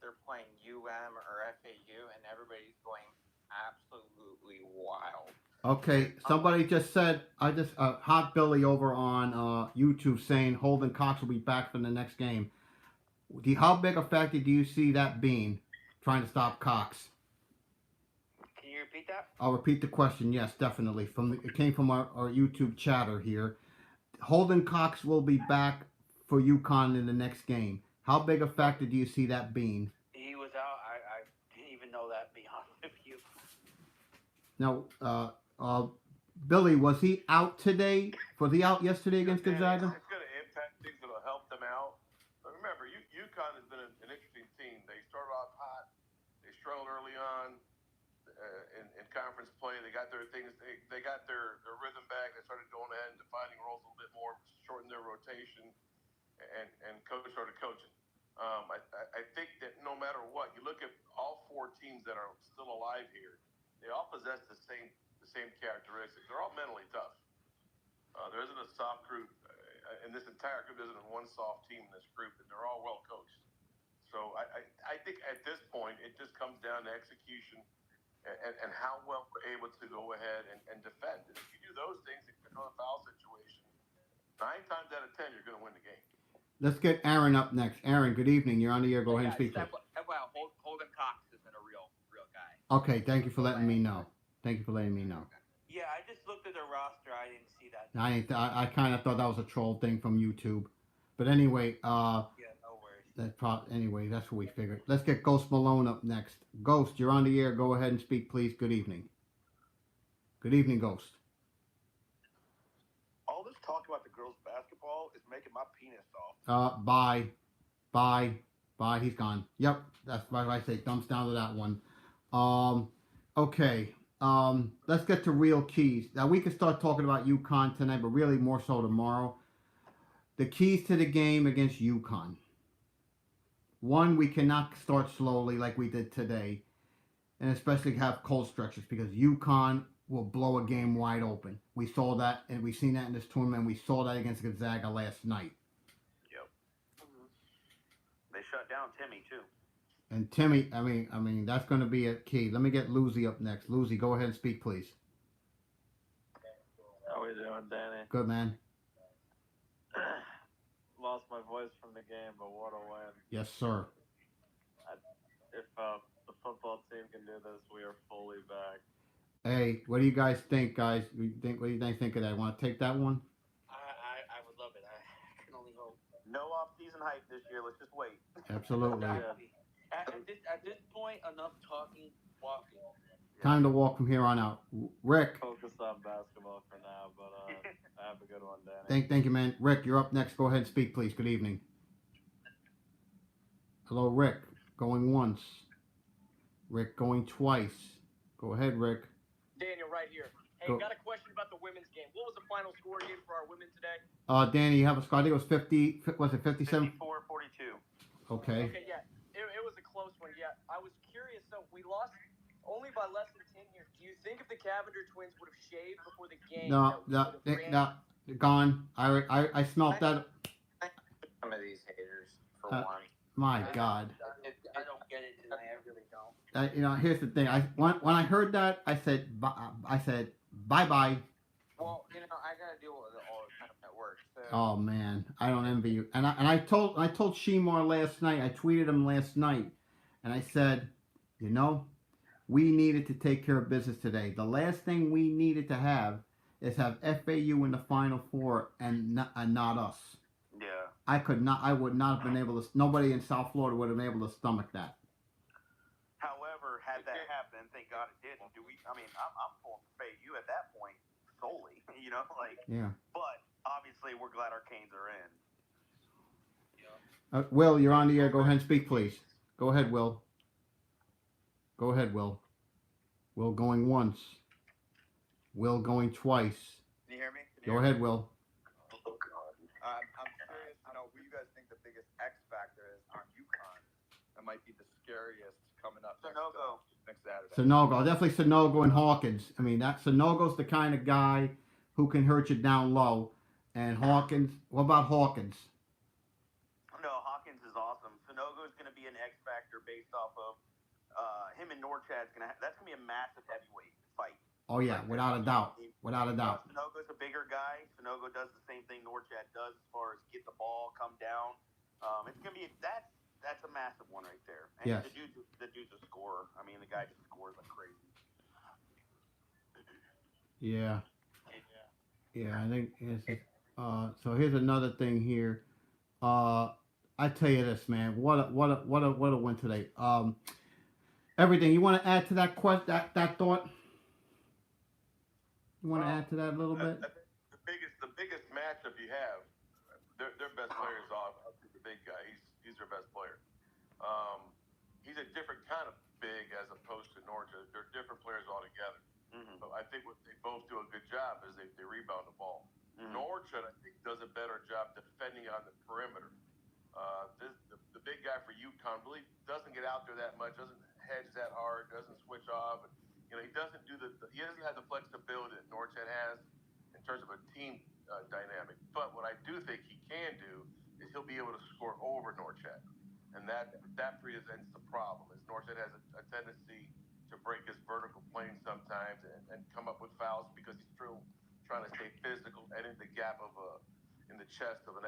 they're playing UM or FAU, and everybody's going absolutely wild. Okay, somebody just said, Hot Billy over on YouTube saying Holden Cox will be back for the next game. How big a factor do you see that being, trying to stop Cox? Can you repeat that? I'll repeat the question. Yes, definitely. It came from our YouTube chatter here. Holden Cox will be back for UConn in the next game. How big a factor do you see that being? He was out. I didn't even know that, to be honest with you. Now, Billy, was he out today? Was he out yesterday against Gonzaga? It's going to impact things that'll help them out. But remember, UConn has been an interesting team. They started off hot. They struggled early on in conference play. They got their things. They got their rhythm back. They started going ahead and defining roles a little bit more, shortened their rotation, and coach started coaching. I think that no matter what, you look at all four teams that are still alive here. They all possess the same characteristics. They're all mentally tough. There isn't a soft group in this entire group. There isn't one soft team in this group, and they're all well coached. So I think at this point it just comes down to execution and how well we're able to go ahead and defend. And if you do those things in control the foul situation, 9 times out of 10 you're going to win the game. Let's get Aaron up next. Aaron, good evening. You're on the air. Go ahead and speak. Well, Holden Cox isn't a real guy. Okay, thank you for letting me know. Yeah, I just looked at the roster. I didn't see that. I kind of thought that was a troll thing from YouTube. But anyway, yeah, no worries. Anyway, that's what we figured. Let's get Ghost Malone up next. Ghost, you're on the air. Go ahead and speak, please. Good evening. Good evening, Ghost. All this talk about the girls' basketball is making my penis soft. Bye. He's gone. Yep, that's what I say. Thumbs down to that one. Okay. Let's get to real keys. Now we can start talking about UConn tonight, but really more so tomorrow. The keys to the game against UConn. One, we cannot start slowly like we did today, and especially have cold stretches because UConn will blow a game wide open. We saw that, and we've seen that in this tournament. We saw that against Gonzaga last night. Yep. They shut down Timmy too. And Timmy, I mean, that's going to be a key. Let me get Lucy up next. Lucy, go ahead and speak, please. How we doing, Danny? Good, man. Lost my voice from the game, but what a win. Yes, sir. If the football team can do this, we are fully back. Hey, what do you guys think, guys? What do you guys think of that? Want to take that one? I would love it. I can only hope. No off-season hype this year. Let's just wait. Absolutely. At this point, enough talking, walking. Time to walk from here on out. Rick. Focus on basketball for now, but have a good one, Danny. Thank you, man. Rick, you're up next. Go ahead and speak, please. Good evening. Hello, Rick. Going once. Rick going twice. Go ahead, Rick. Daniel, right here. Hey, got a question about the women's game. What was the final score again for our women today? Danny, you have a score. I think it was 50. Was it 57? 54-42. Okay. Okay, yeah. It was a close one. Yeah, I was curious. So we lost only by less than 10 here. Do you think if the Cavender twins would have shaved before the game? No, gone. I smelt that. Some of these haters, for one. My God. I don't get it tonight. I really don't. Here's the thing. When I heard that, I said bye bye. Well, I gotta deal with it all the time at work. So. Oh man, I don't envy you. And I told Shemar last night. I tweeted him last night, and I said, we needed to take care of business today. The last thing we needed to have is have FAU in the Final Four and not us. Yeah. I would not have been able to. Nobody in South Florida would have been able to stomach that. However, had that happened, thank God it didn't. I'm pulling for FAU at that point solely. Yeah. But obviously, we're glad our Canes are in. Will, you're on the air. Go ahead and speak, please. Go ahead, Will. Go ahead, Will. Will going once. Will going twice. Can you hear me? Go ahead, Will. I'm curious to know who you guys think the biggest X factor is on UConn. That might be the scariest coming up next Saturday. Sanogo, definitely Sanogo and Hawkins. Sanogo's the kind of guy who can hurt you down low. And Hawkins, what about Hawkins? No, Hawkins is awesome. Sanogo is going to be an X factor based off of him and Norchad's that's going to be a massive heavyweight fight. Oh yeah, without a doubt. Without a doubt. Sanogo's a bigger guy. Sanogo does the same thing Norchad does as far as get the ball, come down. It's gonna be that's a massive one right there. And Yes. the dude's a scorer. I mean, the guy just scores like crazy. Yeah. Yeah, I think so here's another thing here. I tell you this, man. What a win today. Everything you want to add to that that thought? You want to add to that a little bit? The biggest matchup you have, their best player is obviously the big guy. He's their best player. He's a different kind of big as opposed to Norwich. They're different players altogether. Mm-hmm. But I think what they both do a good job is they rebound the ball. Mm-hmm. Norwich, I think, does a better job defending on the perimeter. The big guy for UConn really doesn't get out there that much, doesn't hedge that hard, doesn't switch off. He doesn't do he doesn't have the flexibility that Norwich has in terms of a team dynamic. But what I do think he can do is he'll be able to score over Norwich, and that presents the problem. Is Norwich has a tendency to break his vertical plane sometimes and come up with fouls because he's still trying to stay physical and in the gap of in the chest of an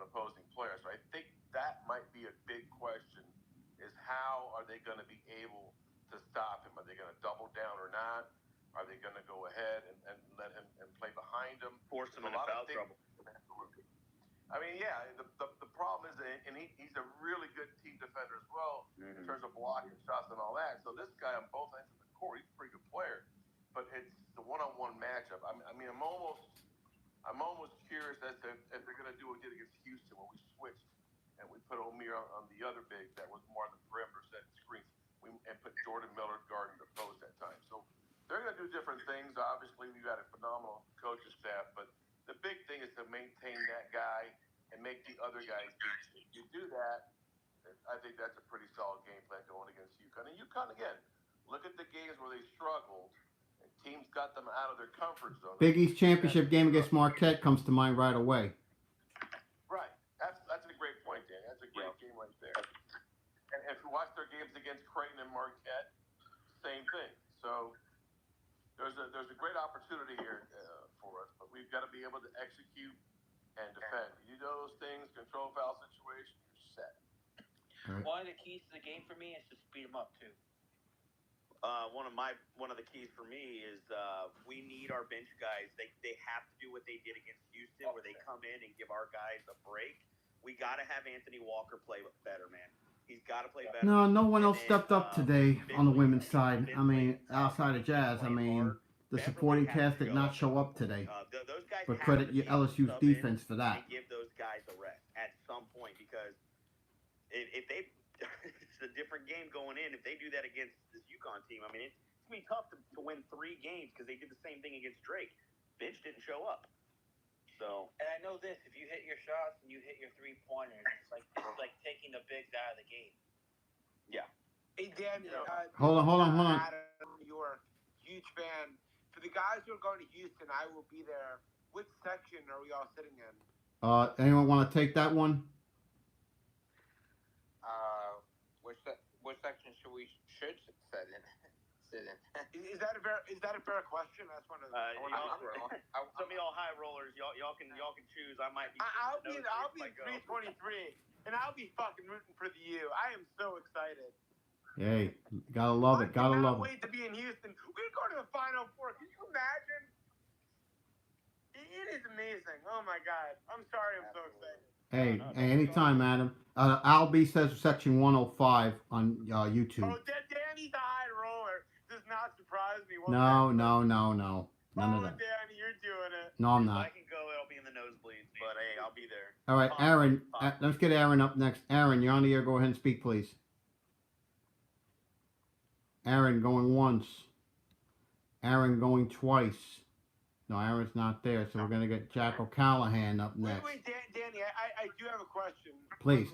opposing player. So I think that might be a big question: is how are they going to be able to stop him? Are they going to double down or not? Are they going to go ahead and let him and play behind him? Force him into foul trouble. I mean, yeah. The problem is, and he's a really good team defender as well in terms of blocking shots and all that. So this guy on both ends of the court, he's a pretty good player. But it's the one-on-one matchup. I mean, I'm almost curious as to if they're going to do what they did against Houston when we switched and we put Omier on the other big that was more on the perimeter, setting screens, and put Jordan Miller guarding the post that time. So they're going to do different things. Obviously, we've got a phenomenal coaching staff, but the big thing is to maintain that guy and make the other guys beat you. You do that, I think that's a pretty solid game plan going against UConn. And UConn, again, look at the games where they struggled and teams got them out of their comfort zone. Big East championship game against Marquette comes to mind right away. Right. That's a great point, Dan. That's a great game right there. And if you watch their games against Creighton and Marquette, same thing. So there's a great opportunity here for us, but we've got to be able to execute and defend. You do those things, control foul situation, you're set. Right. One of the keys to the game for me is to speed them up too. One of the keys for me is we need our bench guys. They have to do what they did against Houston, where they come in and give our guys a break. We got to have Anthony Walker play better, man. He's got to play better. No one else stepped up today on the women's side. I mean, outside of Jazz, I mean, the supporting cast did not show up today. Those guys but credit LSU's defense for that. Give those guys a rest at some point, because if they, it's a different game going in. If they do that against this UConn team, I mean, it's gonna be tough to win 3 games because they did the same thing against Drake. Bench didn't show up. So, and I know this: if you hit your shots and you hit your 3-pointers, it's like taking the bigs out of the game. Yeah. Hey Dan, hold on. You're a huge fan. For the guys who are going to Houston, I will be there. Which section are we all sitting in? Anyone want to take that one? Which section should sit in? Is that a fair question? That's one of the. Some of y'all high rollers, y'all can choose. I might be. I'll be in 323, and I'll be fucking rooting for the U. I am so excited. Hey, gotta love it. I cannot wait to be in Houston. We're going to the Final Four. Can you imagine? It is amazing. Oh my God. I'm sorry. I'm so excited. Hey, anytime, Adam. Albie says section 105 on YouTube. Oh, Danny's a high roller. Does not surprise me. No. None of that. Danny, you're doing it. No, I'm not. If I can go, it'll be in the nosebleeds, but hey, I'll be there. All right, Aaron. Let's get Aaron up next. Aaron, you're on the air. Go ahead and speak, please. Aaron going once. Aaron going twice. No, Aaron's not there, so we're going to get Jack O'Callahan up next. Wait, Danny, I do have a question. Please,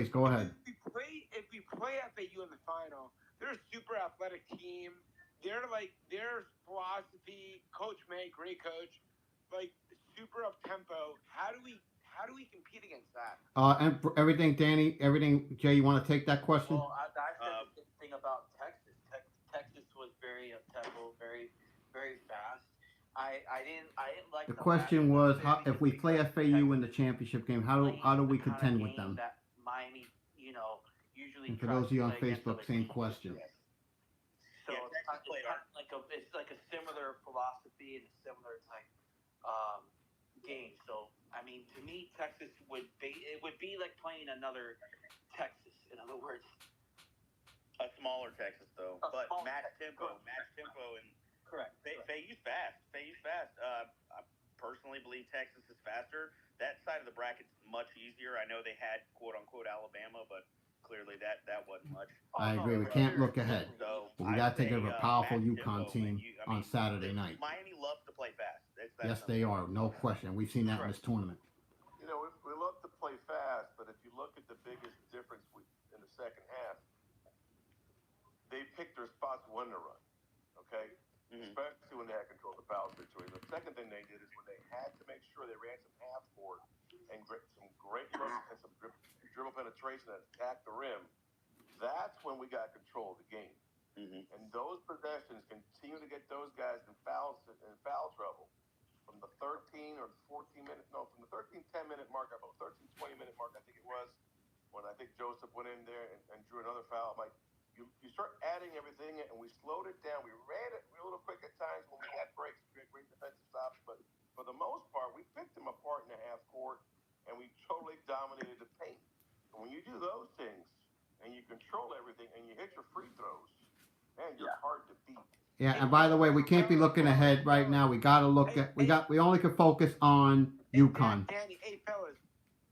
go ahead. If we play FAU in the final, they're a super athletic team. Their philosophy, Coach May, great coach, like super up tempo. How do we compete against that? And for everything, Danny, Jay, you want to take that question? Well, I said the same thing about Texas. Texas was very up tempo, very, very fast. I didn't like. The question was, if we play FAU in the championship game, how do we contend with them? That really. And for tries those of you to on play against Facebook, other same teams. question. So it's like a similar philosophy and a similar type game. So I mean, to me, Texas would be like playing another Texas. In other words, A smaller Texas though, but match tempo, and correct. Fayu's fast. I personally believe Texas is faster. That side of the bracket's much easier. I know they had quote unquote Alabama, but clearly that wasn't much. I agree. We can't look ahead. So We got to take care of a powerful match UConn tempo, team and on Saturday night. Miami loves to play fast. Yes, they are. No question. We've seen that in this tournament. You know, we love to play fast, but if you look at the biggest difference in the second half, they picked their spots when to run, okay? Especially when they had control of the foul situation. The second thing they did is when they had to make sure they ran some half court and some great looks and some dribble penetration that attacked the rim, that's when we got control of the game. And those possessions continue to get those guys in foul trouble from the 13 or the 14-minute, no, from the 10-minute mark, about 20-minute mark, I think it was, when I think Joseph went in there and drew another foul. I'm like, you start adding everything, and we slowed it down. We ran it a little quick at times when we had breaks, great defensive stops, but for the most part, we picked them apart in the half court, and we totally dominated the paint. And when you do those things, and you control everything, and you hit your free throws, man, you're hard to beat. Yeah, and by the way, we can't be looking ahead right now. We got to look at. We only can focus on UConn. Danny, hey fellas,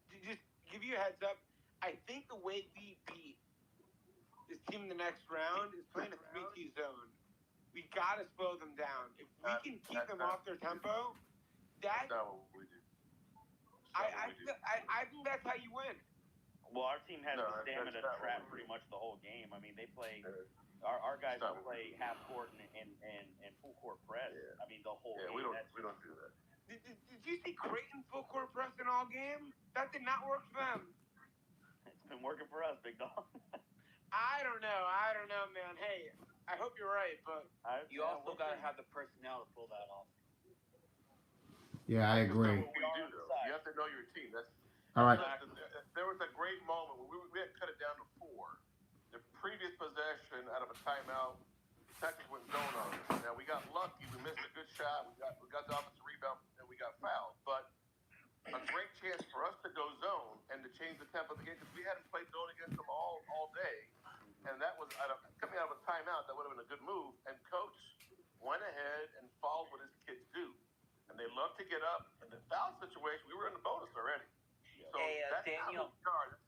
to just give you a heads up, I think the way we beat this team in the next round is playing a 3-2 zone. We got to slow them down. If we can keep them off their tempo, that's not what we do. I think that's how you win. Well, our team has the stamina to trap pretty much the whole game. I mean, they play. Our guys will play half court and full court press. Yeah. I mean, the whole game. We don't do that. Did you see Creighton full court pressing all game? That did not work for them. It's been working for us, big dog. I don't know, man. Hey, I hope you're right, but you also got to have the personnel to pull that off. Yeah, I agree. That's what we do, though. You have to know your team. That's all right. There was a great moment when we had cut it down to 4. The previous possession out of a timeout, Texas went zone on us. Now we got lucky. We missed a good shot. We got the offensive rebound, and we got fouled. But a great chance for us to go zone and to change the tempo of the game because we hadn't played zone against them all day. And that was coming out of a timeout. That would have been a good move. And coach went ahead and followed what his kids do. And they love to get up. In the foul situation, we were in the bonus already. So that's Daniel,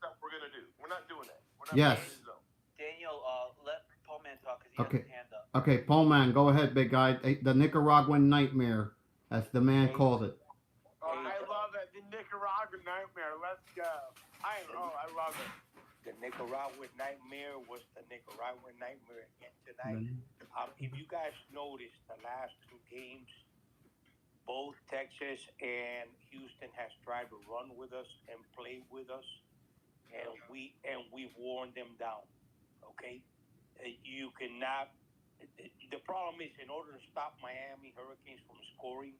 that's what we're gonna do. We're not doing that. We're not Yes. playing zone. Daniel, let Paul Man talk because he has his hand up. Okay, Paul Man, go ahead, big guy. The Nicaraguan nightmare, as the man calls it. Oh, I love it. The Nicaraguan nightmare. Let's go. I love it. The Nicaraguan nightmare was the Nicaraguan nightmare again tonight. If you guys noticed the last 2 games, both Texas and Houston has tried to run with us and play with us, and we've worn them down. Okay, you cannot. The problem is, in order to stop Miami Hurricanes from scoring,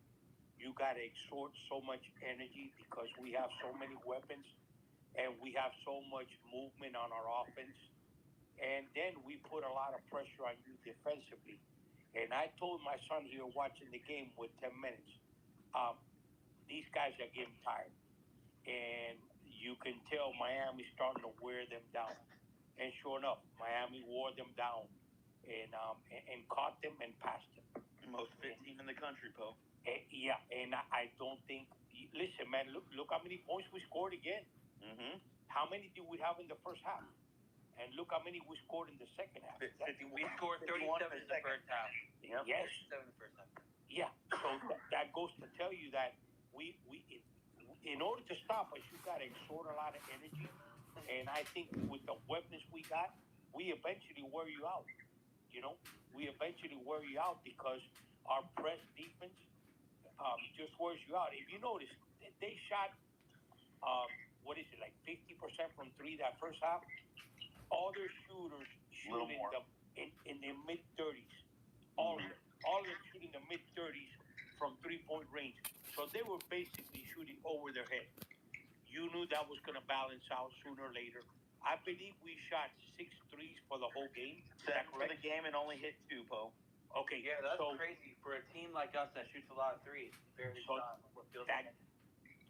you got to exert so much energy because we have so many weapons and we have so much movement on our offense, and then we put a lot of pressure on you defensively. And I told my son here watching the game with 10 minutes, these guys are getting tired. And you can tell Miami's starting to wear them down. And sure enough, Miami wore them down and caught them and passed them. Most fit team in the country, Poe. Yeah, and I don't think. Listen, man, look how many points we scored again. How many did we have in the first half? And look how many we scored in the second half. We scored 37 in the first half. Yep. Yes. 37 in the first half. Yeah. So that goes to tell you that we in order to stop us, you got to exert a lot of energy. And I think with the weapons we got, we eventually wear you out. You know, we eventually wear you out because our press defense just wears you out. If you notice, they shot, what is it, like 50% from 3 that first half? All their shooters shoot in the mid-30s. All of them shoot in the mid-30s from 3-point range. So they were basically shooting over their head. You knew that was going to balance out sooner or later. I believe we shot 6 threes for the whole game. Is that 7 for the correct? game and only hit 2, Po. Okay, Yeah, that's so crazy for a team like us that shoots a lot of threes. Barely shot.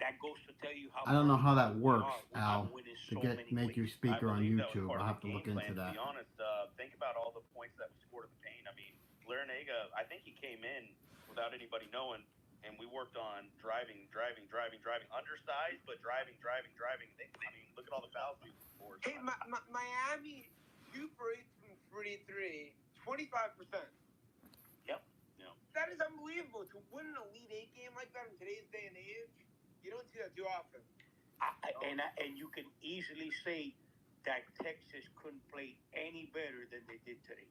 that goes to tell you how. I don't know how that works, we Al, winning to so make you I speaker on believe that was YouTube. part I'll of have to the look game into plan. To that. be honest, think about all the points that we scored at the paint. I mean, Larinaga, I think he came in without anybody knowing, and we worked on driving, undersized, but driving. I mean, look at all the fouls we forced. Hey, Miami, 2 for 8 from 3, 25%. Yep. That is unbelievable. To win an Elite Eight game like that in today's day and age, you don't see that too often. And you can easily say that Texas couldn't play any better than they did today.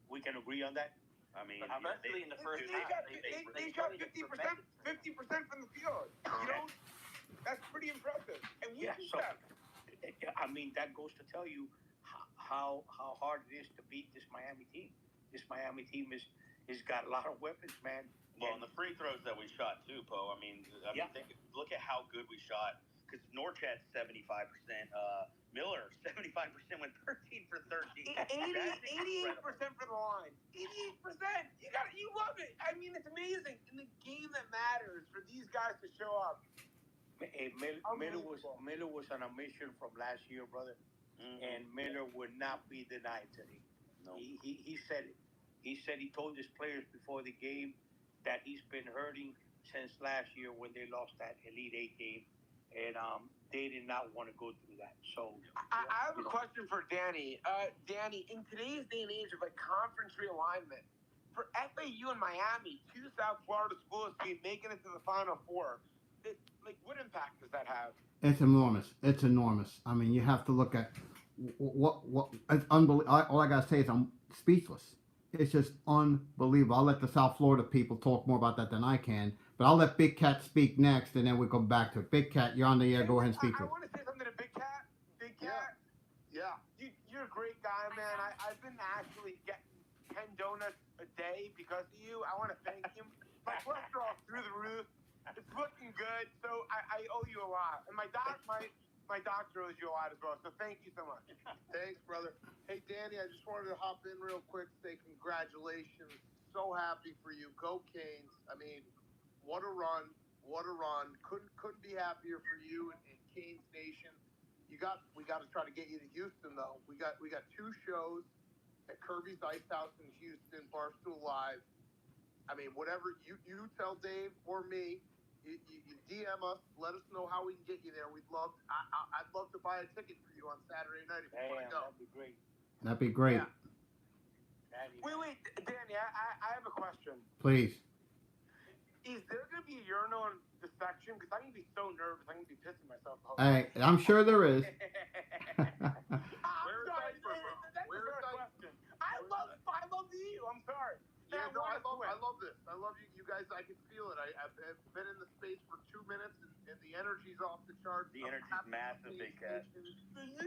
We can agree on that. I mean, especially in the first half, They shot 50% from the field. You know, that's pretty impressive. And we do that. I mean, that goes to tell you how hard it is to beat this Miami team. This Miami team has got a lot of weapons, man. Well, and the free throws that we shot too, Po. I mean, look at how good we shot. Because Norchad's 75%, Miller 75% went 13 for 13. 88% for the line. 88%. You love it. I mean, it's amazing. In the game that matters for these guys to show up. Miller was on a mission from last year, brother, and Miller would not be denied today. No. He said it. He said he told his players before the game that he's been hurting since last year when they lost that Elite Eight game, and they did not want to go through that. So I have a question for Danny. Danny, in today's day and age of like conference realignment, for FAU and Miami, 2 South Florida schools to be making it to the Final Four, what impact does that have? It's enormous. It's enormous. I mean, you have to look at what it's unbelievable. All I gotta say is I'm speechless. It's just unbelievable. I'll let the South Florida people talk more about that than I can, but I'll let Big Cat speak next, and then we go back to it. Big Cat, you're on the air. Go ahead and speak to it. I want to say something to Big Cat. Big Cat. Yeah. You're a great guy, man. I've been actually getting 10 donuts a day because of you. I want to thank you. My cholesterol's through the roof. It's looking good, so I owe you a lot. And my doctor owes you a lot as well, so thank you so much. Thanks, brother. Hey, Danny, I just wanted to hop in real quick, say congratulations. So happy for you. Go Canes. I mean, what a run. What a run. Couldn't be happier for you and Canes Nation. We got to try to get you to Houston, though. We got 2 shows at Kirby's Ice House in Houston, Barstool Live. I mean, whatever you tell Dave or me, you DM us, let us know how we can get you there. I'd love to buy a ticket for you on Saturday night if you want to go. That'd be great. That'd be great. Yeah. Wait, Danny, I have a question. Please. Is there going to be a urinal in the section? Because I'm going to be so nervous. I'm going to be pissing myself. Hey, I'm sure there is. I'm sorry. That's the first question. I love you. I'm sorry. Yeah, no, I love this. I love you guys. I can feel it. I've been in the space for 2 minutes, and the energy's off the charts. The energy's massive, Big Cat.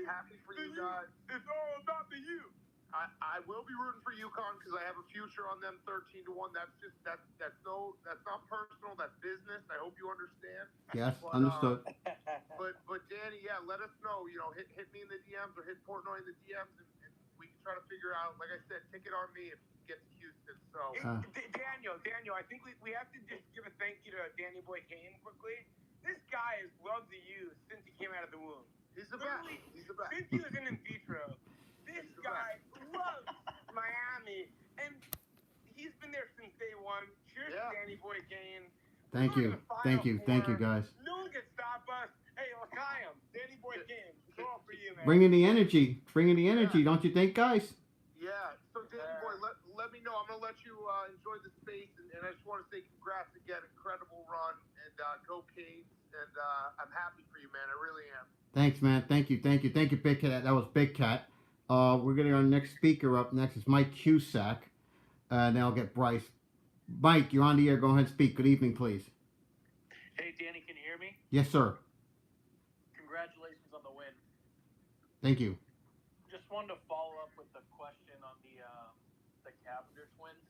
Happy for you guys. It's all about the you. I will be rooting for UConn because I have a future on them 13-1. That's not personal. That's business. I hope you understand. Yes, but, understood. But Danny, yeah, let us know. You know, hit me in the DMs or hit Portnoy in the DMs, and we can try to figure out. Like I said, ticket on me if you get to Houston. So Daniel, I think we have to just give a thank you to Danny Boy Kane quickly. This guy has loved the U since he came out of the womb. He's the best. He's the best. Since he was in vitro. This guy loves Miami, and he's been there since day one. Cheers to Danny Boy Kane. Thank you, guys. No one can stop us. Hey, L'Chaim, Danny Boy Kane, it's all for you, man. Bringing the energy, don't you think, guys? Yeah. So Danny Boy, let me know. I'm gonna let you enjoy the space, and I just want to say congrats again, incredible run, and go Canes. And I'm happy for you, man. I really am. Thanks, man. Thank you, Big Cat. That was Big Cat. We're getting our next speaker up next. It's Mike Cusack. Then I'll get Bryce. Mike, you're on the air. Go ahead and speak. Good evening, please. Hey, Danny, can you hear me? Yes, sir. Congratulations on the win. Thank you. Just wanted to follow up with the question on the Cavender twins.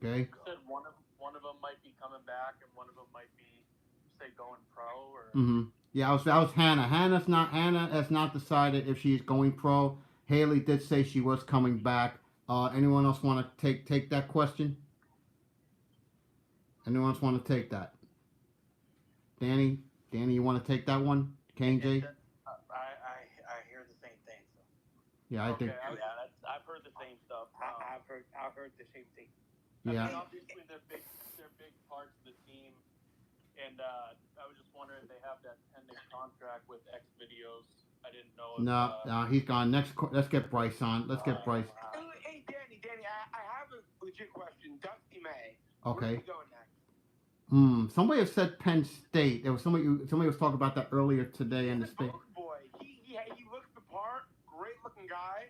Okay. You said one of them might be coming back, and one of them might be, say, going pro. Or Yeah, that was Hannah. Hannah has not decided if she's going pro. Haley did say she was coming back. Anyone else want to take that question? Anyone else want to take that? Danny, you want to take that one? KJ? I hear the same thing. So. Yeah, I think. I've heard the same stuff. I've heard the same thing. Yeah. I mean, obviously, they're big parts of the team, and I was just wondering if they have that pending contract with X Videos. I didn't know. No, he's gone. Let's get Bryce on. Let's get Bryce. Hey, Danny, I have a legit question. Dusty May. Okay. Where are we going next? Somebody has said Penn State. There was somebody was talking about that earlier today in the state. Boy, he looks the part. Great looking guy.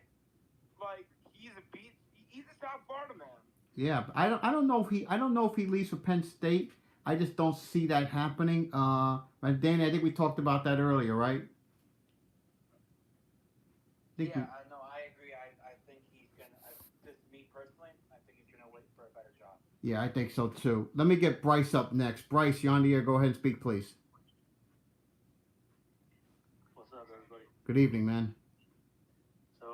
Like he's a beast. He's a South Florida man. Yeah, but I don't know if he leaves for Penn State. I just don't see that happening. But Danny, I think we talked about that earlier, right? I agree. I think he's gonna. Just me personally, I think he's gonna wait for a better job. Yeah, I think so too. Let me get Bryce up next. Bryce, you're on the air. Go ahead and speak, please. What's up, everybody? Good evening, man. So,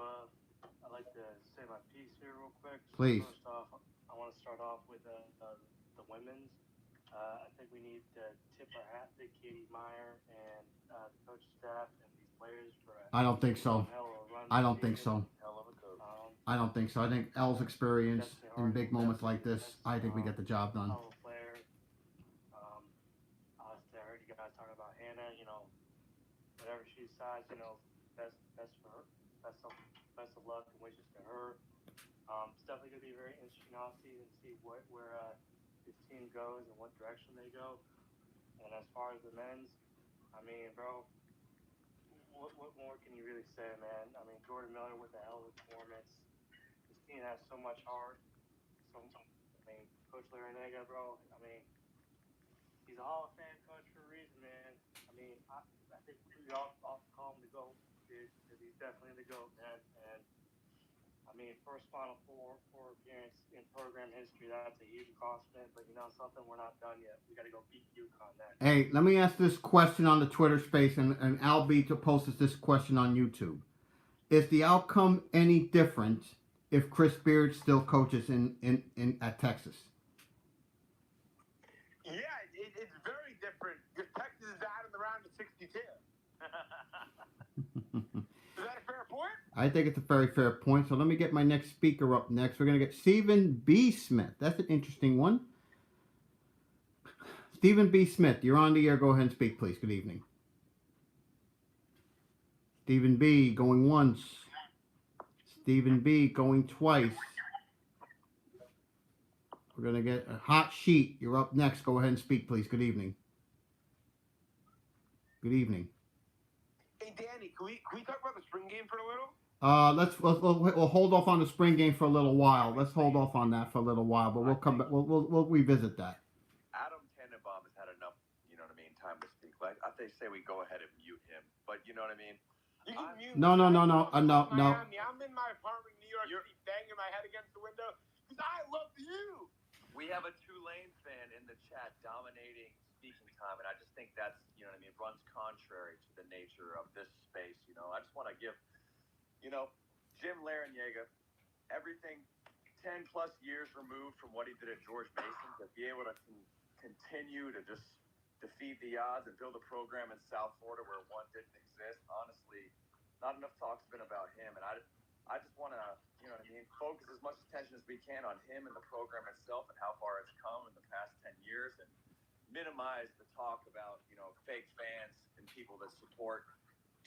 I'd like to say my piece here real quick. Please. First off, I want to start off with the women's. I think we need to tip our hat to Katie Meyer and the coach staff and these players for. I don't think so. I don't think so. I don't think so. I think L's experience in big moments like this, I think we get the job done. Obviously, I heard you guys talking about Hannah. Whatever she decides, best for her. Best of luck and wishes to her. It's definitely gonna be very interesting offseason and see where this team goes and what direction they go. And as far as the men's, I mean, bro, what more can you really say, man? I mean, Jordan Miller with the hell of a performance. This team has so much heart. Coach Larinaga, bro, I mean, he's a Hall of Fame coach for a reason, man. I mean, I think we all call him the GOAT, dude, because he's definitely the GOAT, man. And, I mean, first Final Four appearance in program history, that's a huge accomplishment. But, something, we're not done yet. We got to go beat UConn next. Hey, let me ask this question on the Twitter space, and Al B posted this question on YouTube. Is the outcome any different if Chris Beard still coaches at Texas? Yeah, it's very different because Texas is out in the round of 62. Is that a fair point? I think it's a very fair point. So let me get my next speaker up next. We're going to get Stephen B. Smith. That's an interesting one. Stephen B. Smith, you're on the air. Go ahead and speak, please. Good evening. Stephen B. going once. Stephen B. going twice. We're going to get a hot sheet. You're up next. Go ahead and speak, please. Good evening. Good evening. Hey, Danny, can we talk about the spring game for a little? We'll hold off on the spring game for a little while. Let's hold off on that for a little while, but we'll come back. We'll revisit that. Adam Tannenbaum has had enough, time to speak. Like I say we go ahead and mute him, but you know what I mean. You can mute No. I'm in my apartment in New York, banging my head against the window because I love you. We have a Tulane fan in the chat dominating speaking time, and I just think that's, runs contrary to the nature of this space. I just want to give, Jim Larinaga, everything 10 plus years removed from what he did at George Mason, to be able to continue to just defeat the odds and build a program in South Florida where one didn't exist. Honestly, not enough talk's been about him, and I just want to, focus as much attention as we can on him and the program itself and how far it's come in the past 10 years, and minimize the talk about, fake fans and people that support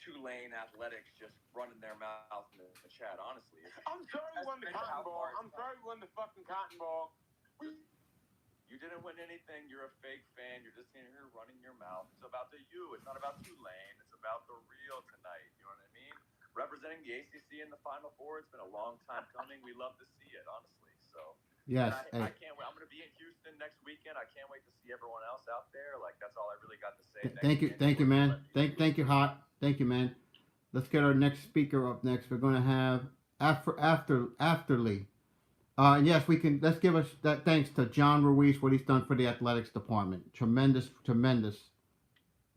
Tulane athletics just running their mouth in the chat. Honestly, I'm sorry we won the Cotton Bowl. I'm sorry we won the fucking Cotton Bowl. You didn't win anything. You're a fake fan. You're just in here running your mouth. It's about the U. It's not about Tulane. It's about the real tonight. You know what I mean? Representing the ACC in the Final Four. It's been a long time coming. We love to see it, honestly. So yes, I can't wait. I'm going to be in Houston next weekend. I can't wait to see everyone else out there. Like that's all I really got to say. Thank you, man. Thank you, Hot. Thank you, man. Let's get our next speaker up next. We're going to have Afterly. Yes, we can. Let's give us that thanks to John Ruiz, what he's done for the athletics department. Tremendous.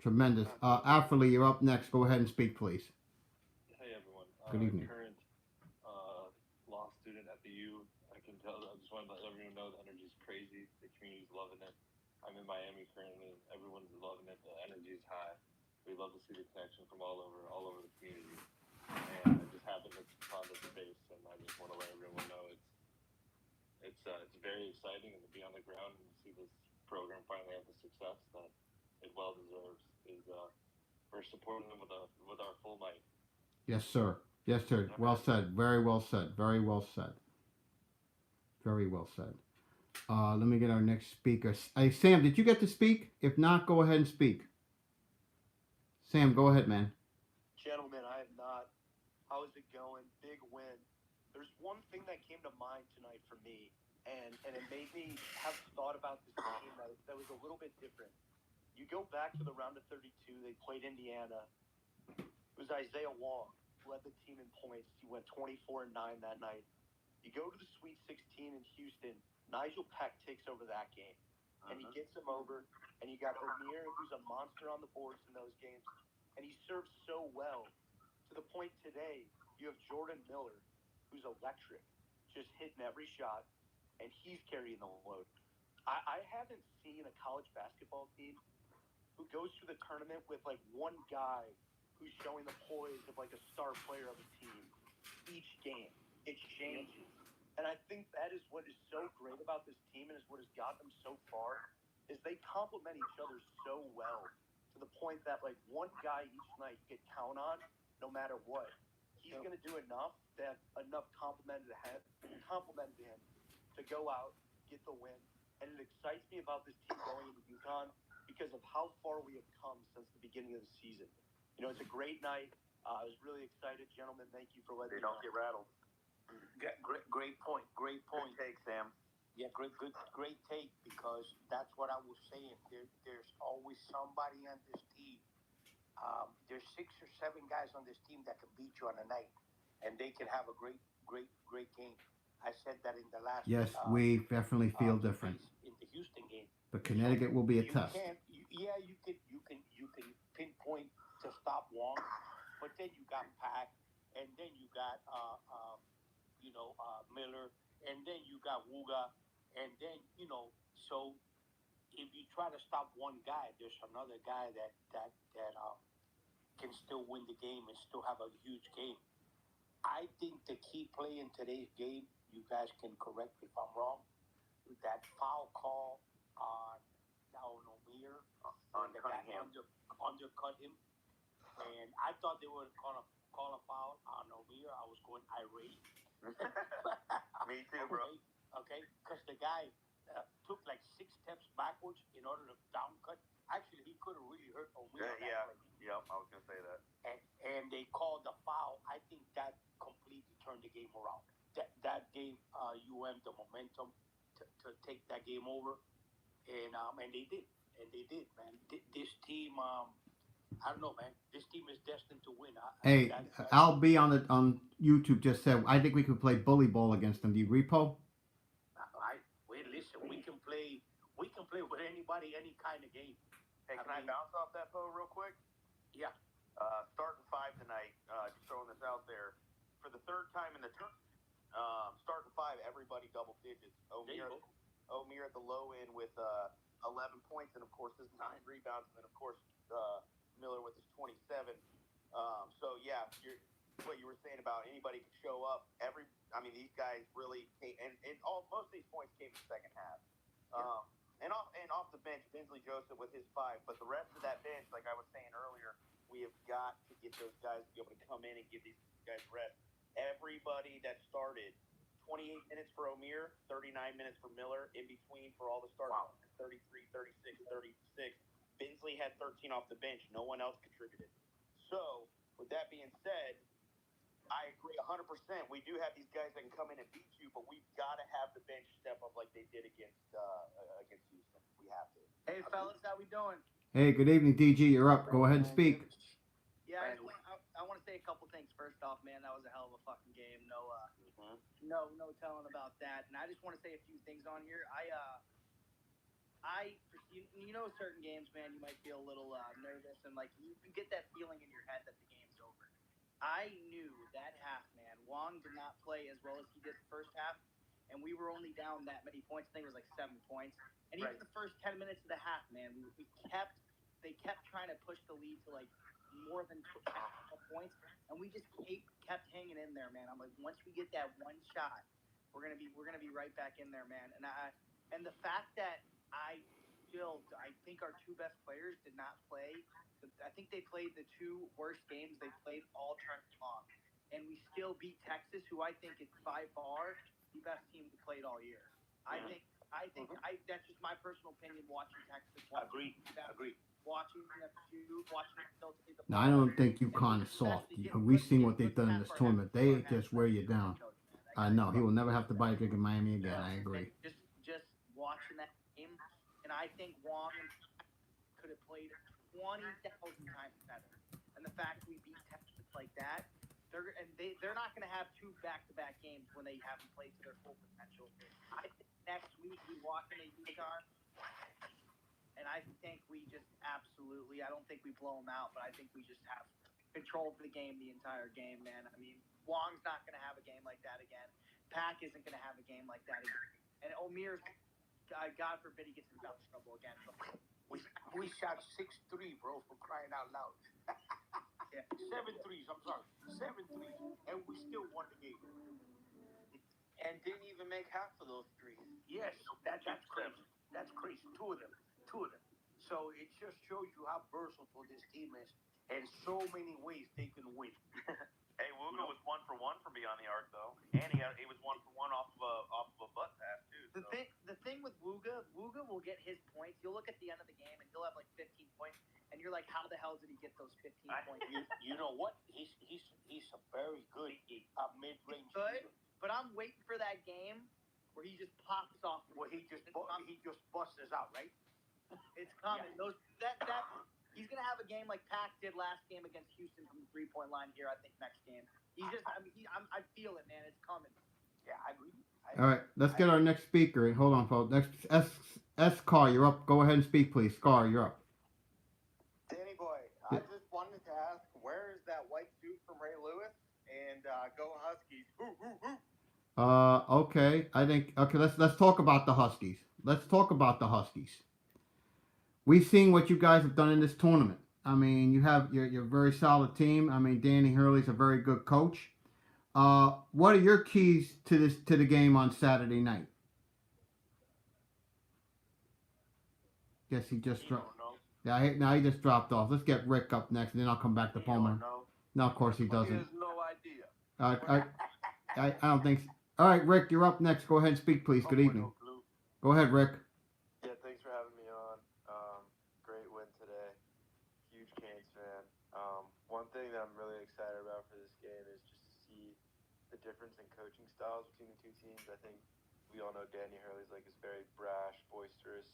Tremendous. Afterly, you're up next. Go ahead and speak, please. Hey everyone. Good evening. Current law student at the U. I can tell. I just want to let everyone know the energy is crazy. The community's loving it. I'm in Miami currently. Everyone's loving it. The energy is high. We love to see the connection from all over the community. And I just happened to find the space, and I just want to let everyone know it's very exciting, and to be on the ground and see this program finally have the success that it well deserves. We're supporting them with our full might. Yes, sir. Yes, sir. Well said. Very well said. Very well said. Very well said. Let me get our next speaker. Hey, Sam, did you get to speak? If not, go ahead and speak. Sam, go ahead, man. Gentlemen, I have not. How's it going? Big win. There's one thing that came to mind tonight for me, and it made me have thought about this team that was a little bit different. You go back to the round of 32, they played Indiana. It was Isaiah Wong who led the team in points. He went 24-9 that night. You go to the Sweet 16 in Houston. Nigel Peck takes over that game, and he gets him over. And you got O'Meara, who's a monster on the boards in those games, and he serves so well to the point today you have Jordan Miller, who's electric, just hitting every shot, and he's carrying the load. I haven't seen a college basketball team who goes through the tournament with like one guy who's showing the poise of like a star player of a team each game. It changes. And I think that is what is so great about this team and is what has got them so far is they complement each other so well to the point that like one guy each night you can count on no matter what. He's going to do enough that enough complimented him to go out, get the win. And it excites me about this team going into UConn because of how far we have come since the beginning of the season. You know, it's a great night. I was really excited. Gentlemen, thank you for letting me know. Don't get rattled. Great point. Great point. Good take, Sam. Yeah, great take, because that's what I was saying. There's always somebody on this team. There's 6 or 7 guys on this team that can beat you on a night, and they can have a great game. I said that in the last. Yes, we definitely feel different. In the Houston game. But Connecticut will be a test. You can pinpoint to stop Wong, but then you got Pack, and then you got Miller, and then you got Wuga, and then so if you try to stop one guy, there's another guy that can still win the game and still have a huge game. I think the key play in today's game, you guys can correct me if I'm wrong, that foul call on O'Meara, on the guy Cunningham. undercut him, and I thought they were gonna call a foul on O'Meara. I was going irate. Me too, bro. Okay, because the guy took like 6 steps backwards in order to downcut. Actually, he could have really hurt O'Meara. Yeah, I was gonna say that. And they called the foul. I think that completely turned the game around. That gave UM the momentum to take that game over, and they did. And they did, man. This team, I don't know, man. This team is destined to win. Hey, Al B on YouTube just said, I think we could play bully ball against them. Do you repo? Listen, we can play with anybody, any kind of game. Hey, can I bounce off that, Poe, real quick? Yeah. Starting 5 tonight, just throwing this out there. For the 3rd time in the starting 5, everybody double digits. O'Meara at the low end with 11 points, and of course his 9 rebounds, and then of course Miller with his 27. So yeah, what you were saying about anybody could show up. These guys really came, and most of these points came in the second half. And off the bench, Bensley Joseph with his 5, but the rest of that bench, like I was saying earlier, we have got to get those guys to be able to come in and give these guys rest. Everybody that started, 28 minutes for O'Meara, 39 minutes for Miller, in between for all the starters, 33, 36, 36. Bensley had 13 off the bench. No one else contributed. So, with that being said, I agree 100%. We do have these guys that can come in and beat you, but we've got to have the bench step up like they did against Houston. We have to. Hey, fellas, how we doing? Hey, good evening, DG. You're up. Go ahead and speak. Yeah, I want to say a couple things. First off, man, that was a hell of a fucking game. No telling about that. And I just want to say a few things on here. I you know, certain games, man, you might feel a little nervous and like you get that feeling in your head that the game's over. I knew that half, man. Wong did not play as well as he did the first half, and we were only down that many points. I think it was like 7 points. And even the first 10 minutes of the half, man, they kept trying to push the lead to like more than 12 points, and we just kept hanging in there, man. I'm like, once we get that one shot, we're gonna be right back in there, man. And the fact that I think our two best players did not play. I think they played the two worst games they played all tournament long, and we still beat Texas, who I think is by far the best team we played all year. I think that's just my personal opinion. Watching Texas, Agree. Watching them shoot, watching them still take the ball. Now, I don't think UConn is soft. We've seen what they've done in this tournament. They just wear you down. I know. He will never have to buy a drink in Miami again. I agree. Just watching that game, and I think Wong could have played 20,000 times better. And the fact we beat Texas like that, they're not going to have two back-to-back games when they haven't played to their full potential. I think next week we walk into UConn, and I think we just absolutely, I don't think we blow them out, but I think we just have control of the game the entire game, man. I mean, Wong's not going to have a game like that again. Pack isn't going to have a game like that again. And Omir's, God forbid, he gets in foul trouble again. We shot 6-3, bro, for crying out loud. 7 threes, I'm sorry. 7 threes. And we still won the game. And didn't even make half of those threes. Yes, that's crazy. That's crazy. Two of them. So it just shows you how versatile this team is, and so many ways they can win. Hey, Wooga was 1 for 1 from beyond the arc, though, and he was 1 for 1 off of a butt pass too. The thing with Wooga will get his points. You'll look at the end of the game and he'll have like 15 points, and you're like, how the hell did he get those 15 points? You know what? He's a very good mid-range shooter. But I'm waiting for that game where he just pops off. Where he just busts us out, right? It's coming. Yeah. He's gonna have a game like Pack did last game against Houston from the 3-point line here. I think next game. I feel it, man. It's coming. Yeah, I agree. All right, let's get our next speaker. Hold on, folks. Next, Scar, you're up. Go ahead and speak, please. Scar, you're up. Danny boy, I just wanted to ask, where is that white suit from Ray Lewis? And go Huskies! Hoo, hoo, hoo. Okay. Let's talk about the Huskies. We've seen what you guys have done in this tournament. I mean, you're a very solid team. I mean, Danny Hurley's a very good coach. What are your keys to the game on Saturday night? Guess he just dropped. Yeah, he just dropped off. Let's get Rick up next, and then I'll come back to Palmer. No, of course he doesn't. He has no idea. I don't think so. All right, Rick, you're up next. Go ahead and speak, please. Good evening. Go ahead, Rick. Yeah, thanks for having me on. Great win today. Huge Canes fan. One thing that I'm really excited about for this game is just to see the difference in coaching styles between the two teams. I think we all know Danny Hurley's like this very brash, boisterous,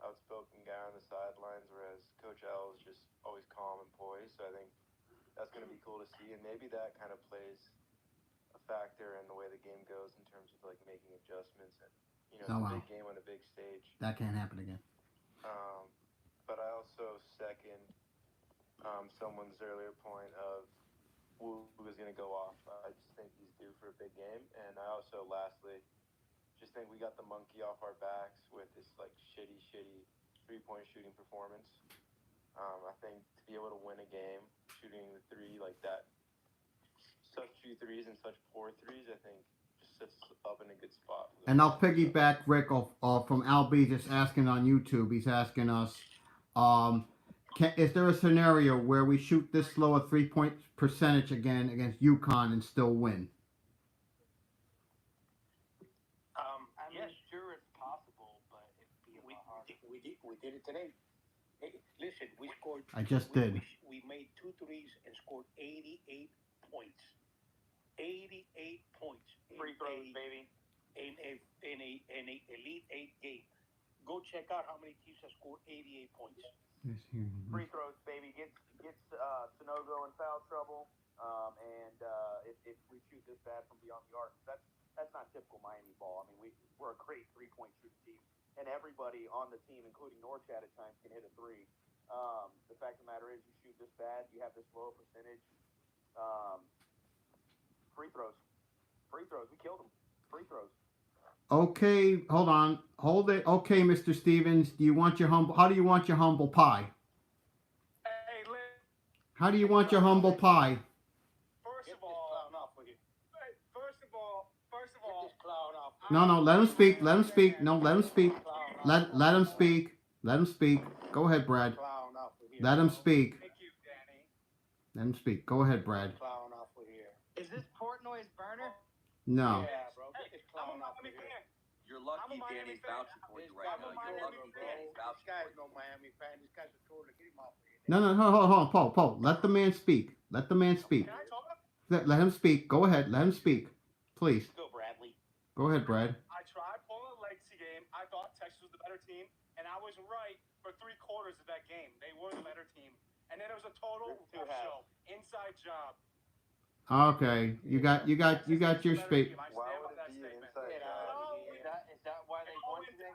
outspoken guy on the sidelines, whereas Coach L is just always calm and poised. So I think that's going to be cool to see, and maybe that kind of plays a factor in the way the game goes in terms of like making adjustments and it's a big game on a big stage. That can't happen again. But I also second someone's earlier point of who is going to go off. I just think he's due for a big game, and I also lastly just think we got the monkey off our backs with this like shitty 3-point shooting performance. I think to be able to win a game shooting the three like that, such few threes and such poor threes, I think just sets us up in a good spot. And I'll piggyback Rick off from Al B just asking on YouTube. He's asking us, is there a scenario where we shoot this low a 3-point percentage again against UConn and still win? Yes, sure, it's possible, but we did it today. Hey, listen, we scored. I just did. We made 2 threes and scored 88 points. 88 points. Free throws, baby. In a Elite 8 game. Go check out how many teams have scored 88 points. Free throws, baby. Gets Sonogo in foul trouble. And if we shoot this bad from beyond the arc, that's not typical Miami ball. I mean, we're a great 3-point shooting team. and everybody on the team, including Norchad at times, can hit a three. The fact of the matter is, you shoot this bad, you have this low percentage. Free throws, we killed them. Free throws. Okay, hold on. Hold it. Okay, Mr. Stevens, how do you want your humble pie? How do you want your humble pie? First of all, No, let him speak. Let him speak. No, let him speak. Let him speak. Let him speak. Go ahead, Brad. Let him speak. Let him speak. Go ahead, Brad. Is this Portnoy's burner? No. Yeah, bro. Get this clown off of here. You're lucky Danny's vouching for you right now. You're lucky Danny's vouching This guy's no Miami fan. This guy's a troll. Get him off of here. No, hold on, Paul. Let the man speak. Let the man speak. Let him speak. Go ahead. Let him speak. Please. Go, Bradley. Go ahead, Brad. I tried pulling a legacy game. I thought Texas was the better team, and I was right for 3/4 of that game. They were the better team. And then it was a total show. Inside job. Okay. You got your speak. Why would it be an inside job? Is that why they won today?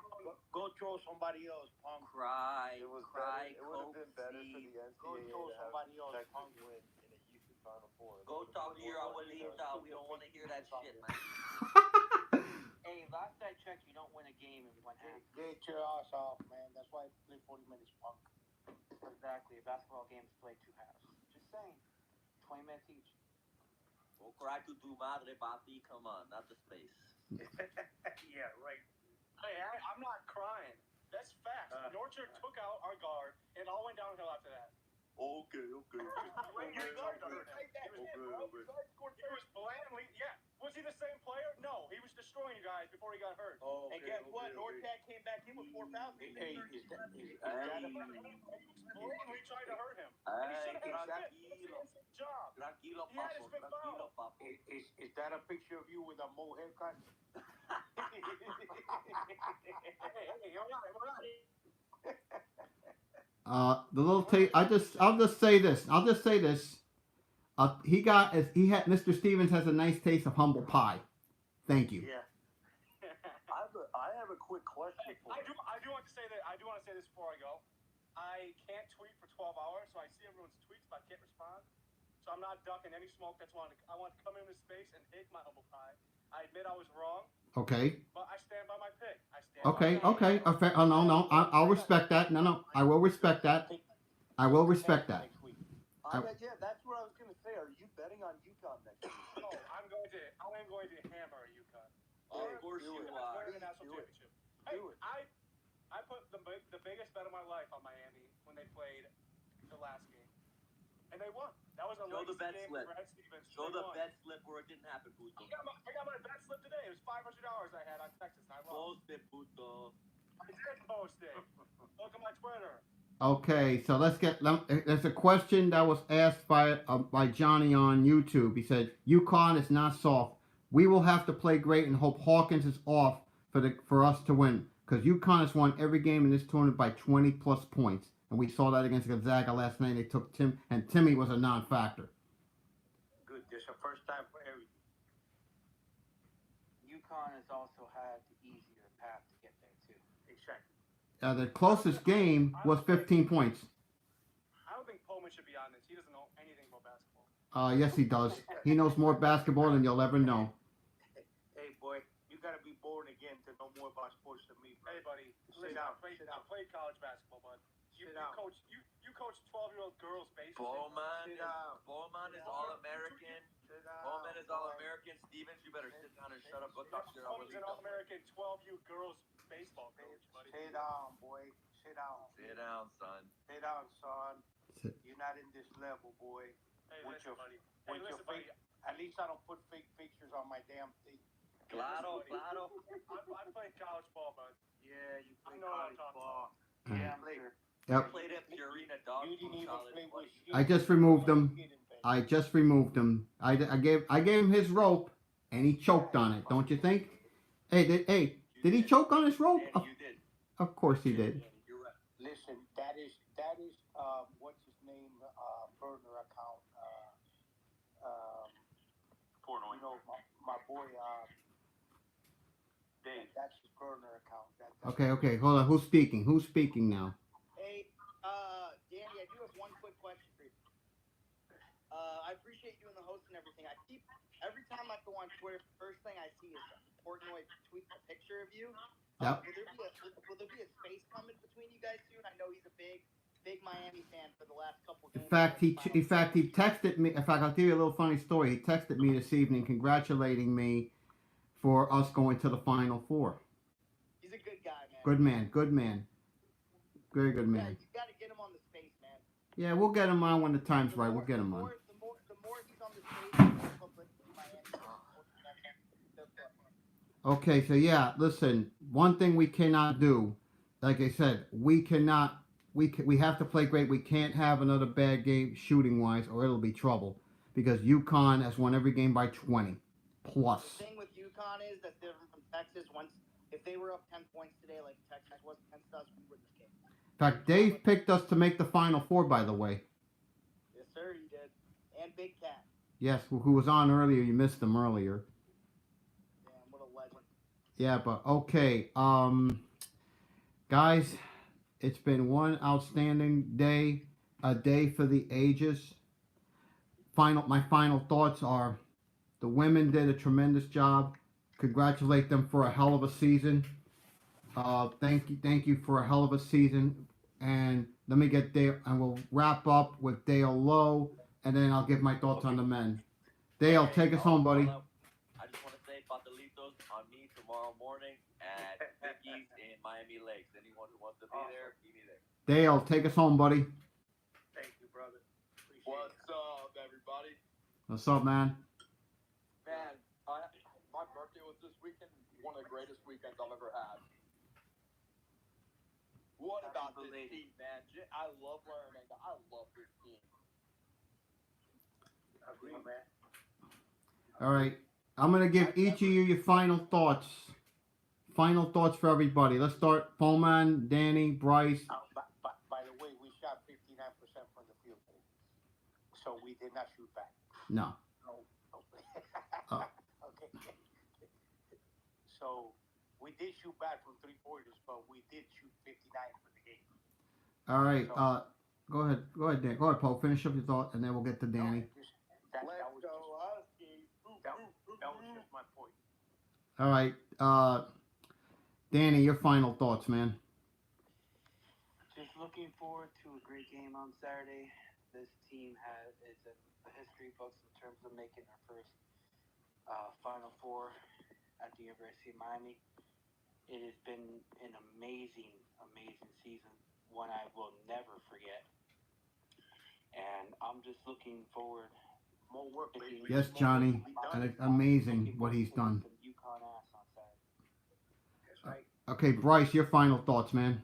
Go troll somebody else, punk. Cry, It would cry, have been better for the NCAA Go troll to have somebody else, Texas punk. win in a Houston Final Four. Go talk to your abuelita. We don't want to hear that shit, man. Hey, last I checked, you don't win a game in one half. Get your ass off, man. That's why I play 40 minutes, punk. Exactly. A basketball game is played 2 halves. Just saying. 20 minutes each. Go cry to tu madre, papi. Come on, not the space. Yeah, right. Hey, I'm not crying. That's facts. Norchard took out our guard, and it all went downhill after that. Okay. He was blandly, yeah. Was he the same player? No, he was destroying you guys before he got hurt. And guess what? Norchad came back in with 4 fouls. Blatantly tried to hurt him. And he should have had a fit. That's his job. Tranquilo, He had his papo. fifth Tranquilo, foul. papo. Is that a picture of you with a mole haircut? Hey, all right. The little I'll just say this. He had Mr. Stevens has a nice taste of humble pie. Thank you. Yeah. I have a quick question for you. I do want to say this before I go. I can't tweet for 12 hours, so I see everyone's tweets, but I can't respond. So I'm not ducking any smoke. I want to come into space and hit my humble pie. I admit I was wrong. Okay. But I stand by my pick. Okay. No. I'll respect that. No. I will respect that. I will respect that. Yeah, that's what I was going to say. Are you betting on UConn next week? No, I am going to hammer UConn. Of course you are. Win the national championship. Hey, I put the biggest bet of my life on Miami when they played the last game, and they won. That was a Show the bet game slip. for Brad Stevens. Show They the won. bet slip where it didn't happen, puto. I got my bet slip today. It was $500 I had on Texas, and I lost. Post it, puto. I did post it. Look at my Twitter. Okay, so there's a question that was asked by Johnny on YouTube. He said, UConn is not soft. We will have to play great and hope Hawkins is off for us to win. Because UConn has won every game in this tournament by 20 plus points. And we saw that against Gonzaga last night. They took Timmy was a non-factor. Good. This is the first time for everything. UConn has also had the easier path to get there, too. Exactly. The closest game was 15 points. I don't think Pullman should be on this. He doesn't know anything about basketball. Yes, he does. He knows more basketball than you'll ever know. Hey, boy, you got to be born again to know more about sports than me, bro. Hey, buddy. Sit Listen, down. I played college basketball, bud. You coach 12-year-old girls baseball. Bowman is All-American. Bowman is All-American. Stevens, you better sit down and shut up. Go talk to your Bowman's an All-American 12U girls baseball coach, buddy. Sit down, boy. Sit down. Sit down, son. Sit down, son. Sit. You're not in this level, boy. Hey, With listen, your- buddy. with your buddy. At least I don't put fake pictures on my damn thing. Claro. I played college ball, bud. Yeah, you play I know what I'm college talking ball. about. Yeah, play. Yep. Played at Purina Dog You didn't Food even College. play with shit. I just removed him. I gave him his rope, and he choked on it. Don't you think? Hey, did he choke on his rope? Danny, you did. Of course he did. You're right. Listen, that is what's his name burner account. Portnoy. You know, my boy That's his burner account. Okay. Hold on. Who's speaking? Who's speaking now? Hey, Danny, I do have one quick question for you. I appreciate you doing the host and everything. Every time I go on Twitter, the first thing I see is Portnoy tweet a picture of you. Yep. Will there be a space coming between you guys soon? I know he's a big Miami fan for the last couple games. In fact, he texted me. In fact, I'll tell you a little funny story. He texted me this evening, congratulating me for us going to the Final Four. He's a good guy, man. Good man. Very good man. You got to get him on the space, man. Yeah, we'll get him on when the time's right. We'll get him on. The more he's on the space, the more publicity Miami gets. Okay, so yeah, listen. One thing we cannot do, like I said, we have to play great. We can't have another bad game shooting wise, or it'll be trouble. Because UConn has won every game by 20 plus. The thing with UConn is that's different from Texas. If they were up 10 points today, like Texas was against us, we win this game. In fact, Dave picked us to make the Final Four, by the way. Yes, sir, he did. And Big Cat. Yes, who was on earlier. You missed him earlier. Damn, what a legend. Yeah, but okay. Guys, it's been one outstanding day, a day for the ages. My final thoughts are the women did a tremendous job. Congratulate them for a hell of a season. Thank you for a hell of a season. And let me get Dale, and we'll wrap up with Dale Lowe, and then I'll give my thoughts on the men. Dale, take us home, buddy. I just want to say Patalitos on me tomorrow morning at Vicky's in Miami Lakes. Anyone who wants to be there, be me there. Dale, take us home, buddy. Thank you, brother. What's up, everybody? What's up, man? Man, my birthday was this weekend. One of the greatest weekends I've ever had. What about this team, man? I love Laramanga. I love this team. Agree, man. All right. I'm going to give each of you your final thoughts. Final thoughts for everybody. Let's start. Pullman, Danny, Bryce. By the way, we shot 59% from the field goal. So we did not shoot back. No. Okay. So we did shoot back from 3-pointers, but we did shoot 59 for the game. All right. Go ahead. Go ahead, Dan. Go ahead, Paul. Finish up your thought, and then we'll get to Danny. That was just my point. All right. Danny, your final thoughts, man. Just looking forward to a great game on Saturday. This team is in the history books in terms of making their first Final Four at the University of Miami. It has been an amazing season, one I will never forget. And I'm just looking forward. More work, baby. Yes, Johnny. Amazing what he's done. UConn ass on Saturday. That's right. Okay, Bryce, your final thoughts, man.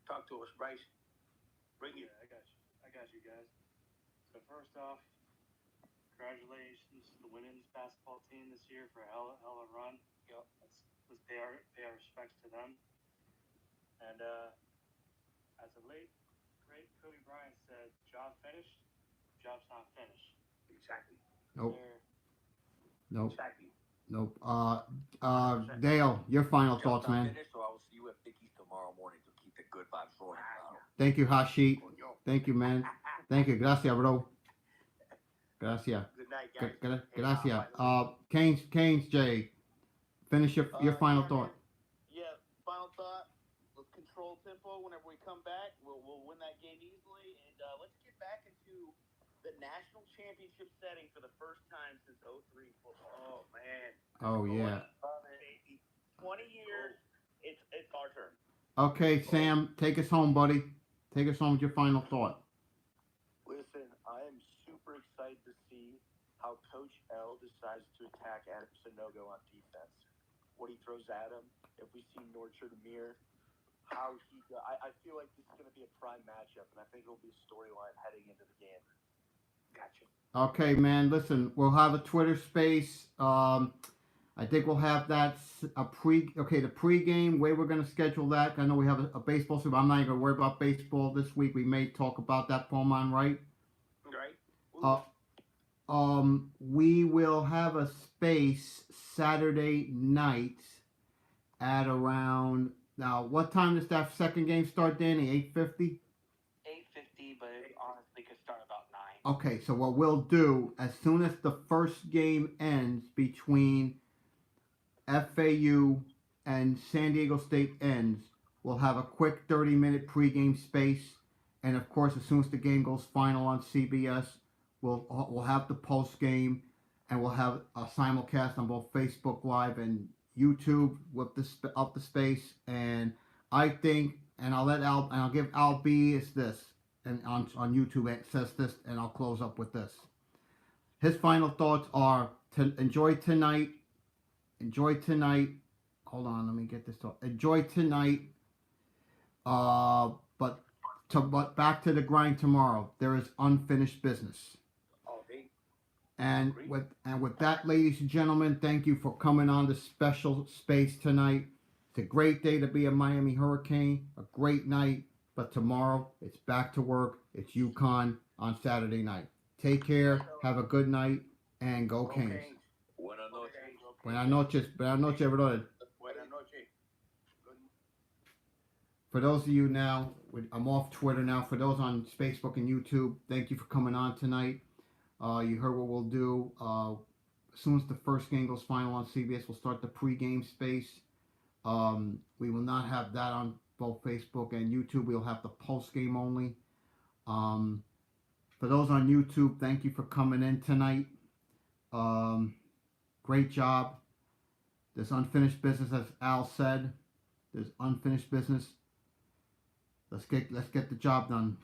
Talk to us, Bryce. Bring it. I got you guys. So first off, congratulations to the women's basketball team this year for a hell of a run. Yep. Let's pay our respects to them. And as the late great Kobe Bryant said, job finished, job's not finished. Exactly. Nope. Nope. Exactly. Nope. Dale, your final thoughts, man. So I will see you at Vicky's tomorrow morning to keep the good vibes rolling. Thank you, Hashit. Thank you, man. Thank you. Gracias, bro. Gracias. Good night, guys. Gracias. Canes, Jay. Finish your final thought. Yeah, final thought. Let's control tempo whenever we come back. We'll win that game easily. And let's get back into the national championship setting for the first time since 03 football. Oh, man. Oh, yeah. 20 years, it's our turn. Okay, Sam, take us home, buddy. Take us home with your final thought. Listen, I am super excited to see how Coach L decides to attack Adam Sanogo on defense. What he throws at him. If we see Norchard Amir, how he I feel like this is going to be a prime matchup, and I think it'll be a storyline heading into the game. Gotcha. Okay, man. Listen, we'll have a Twitter space. I think we'll have that the pregame, way we're going to schedule that. I know we have a baseball, so I'm not even going to worry about baseball this week. We may talk about that, Pullman, right? Right. we will have a space Saturday night at around, now what time does that second game start, Danny? 8:50? 8:50, but it honestly could start about 9. Okay, so what we'll do, as soon as the first game ends between FAU and San Diego State ends, we'll have a quick 30-minute pregame space. And of course, as soon as the game goes final on CBS, we'll have the post game, and we'll have a simulcast on both Facebook Live and YouTube with the space. And I think, and I'll give Al B is this, and on YouTube it says this, and I'll close up with this. His final thoughts are to enjoy tonight. Enjoy tonight. Hold on, let me get this thought. Enjoy tonight. But back to the grind tomorrow. There is unfinished business. And with that, ladies and gentlemen, thank you for coming on this special space tonight. It's a great day to be a Miami Hurricane, a great night, but tomorrow it's back to work. It's UConn on Saturday night. Take care, have a good night, and go Canes. Buenas noches. Buenas noches, brother. For those of you now, I'm off Twitter now. For those on Facebook and YouTube, thank you for coming on tonight. You heard what we'll do. As soon as the first game goes final on CBS, we'll start the pregame space. We will not have that on both Facebook and YouTube. We'll have the post game only. For those on YouTube, thank you for coming in tonight. Great job. There's unfinished business, as Al said. There's unfinished business. Let's get the job done.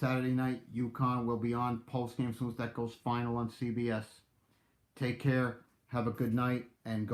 Saturday night, UConn will be on post game as soon as that goes final on CBS. Take care. Have a good night and go.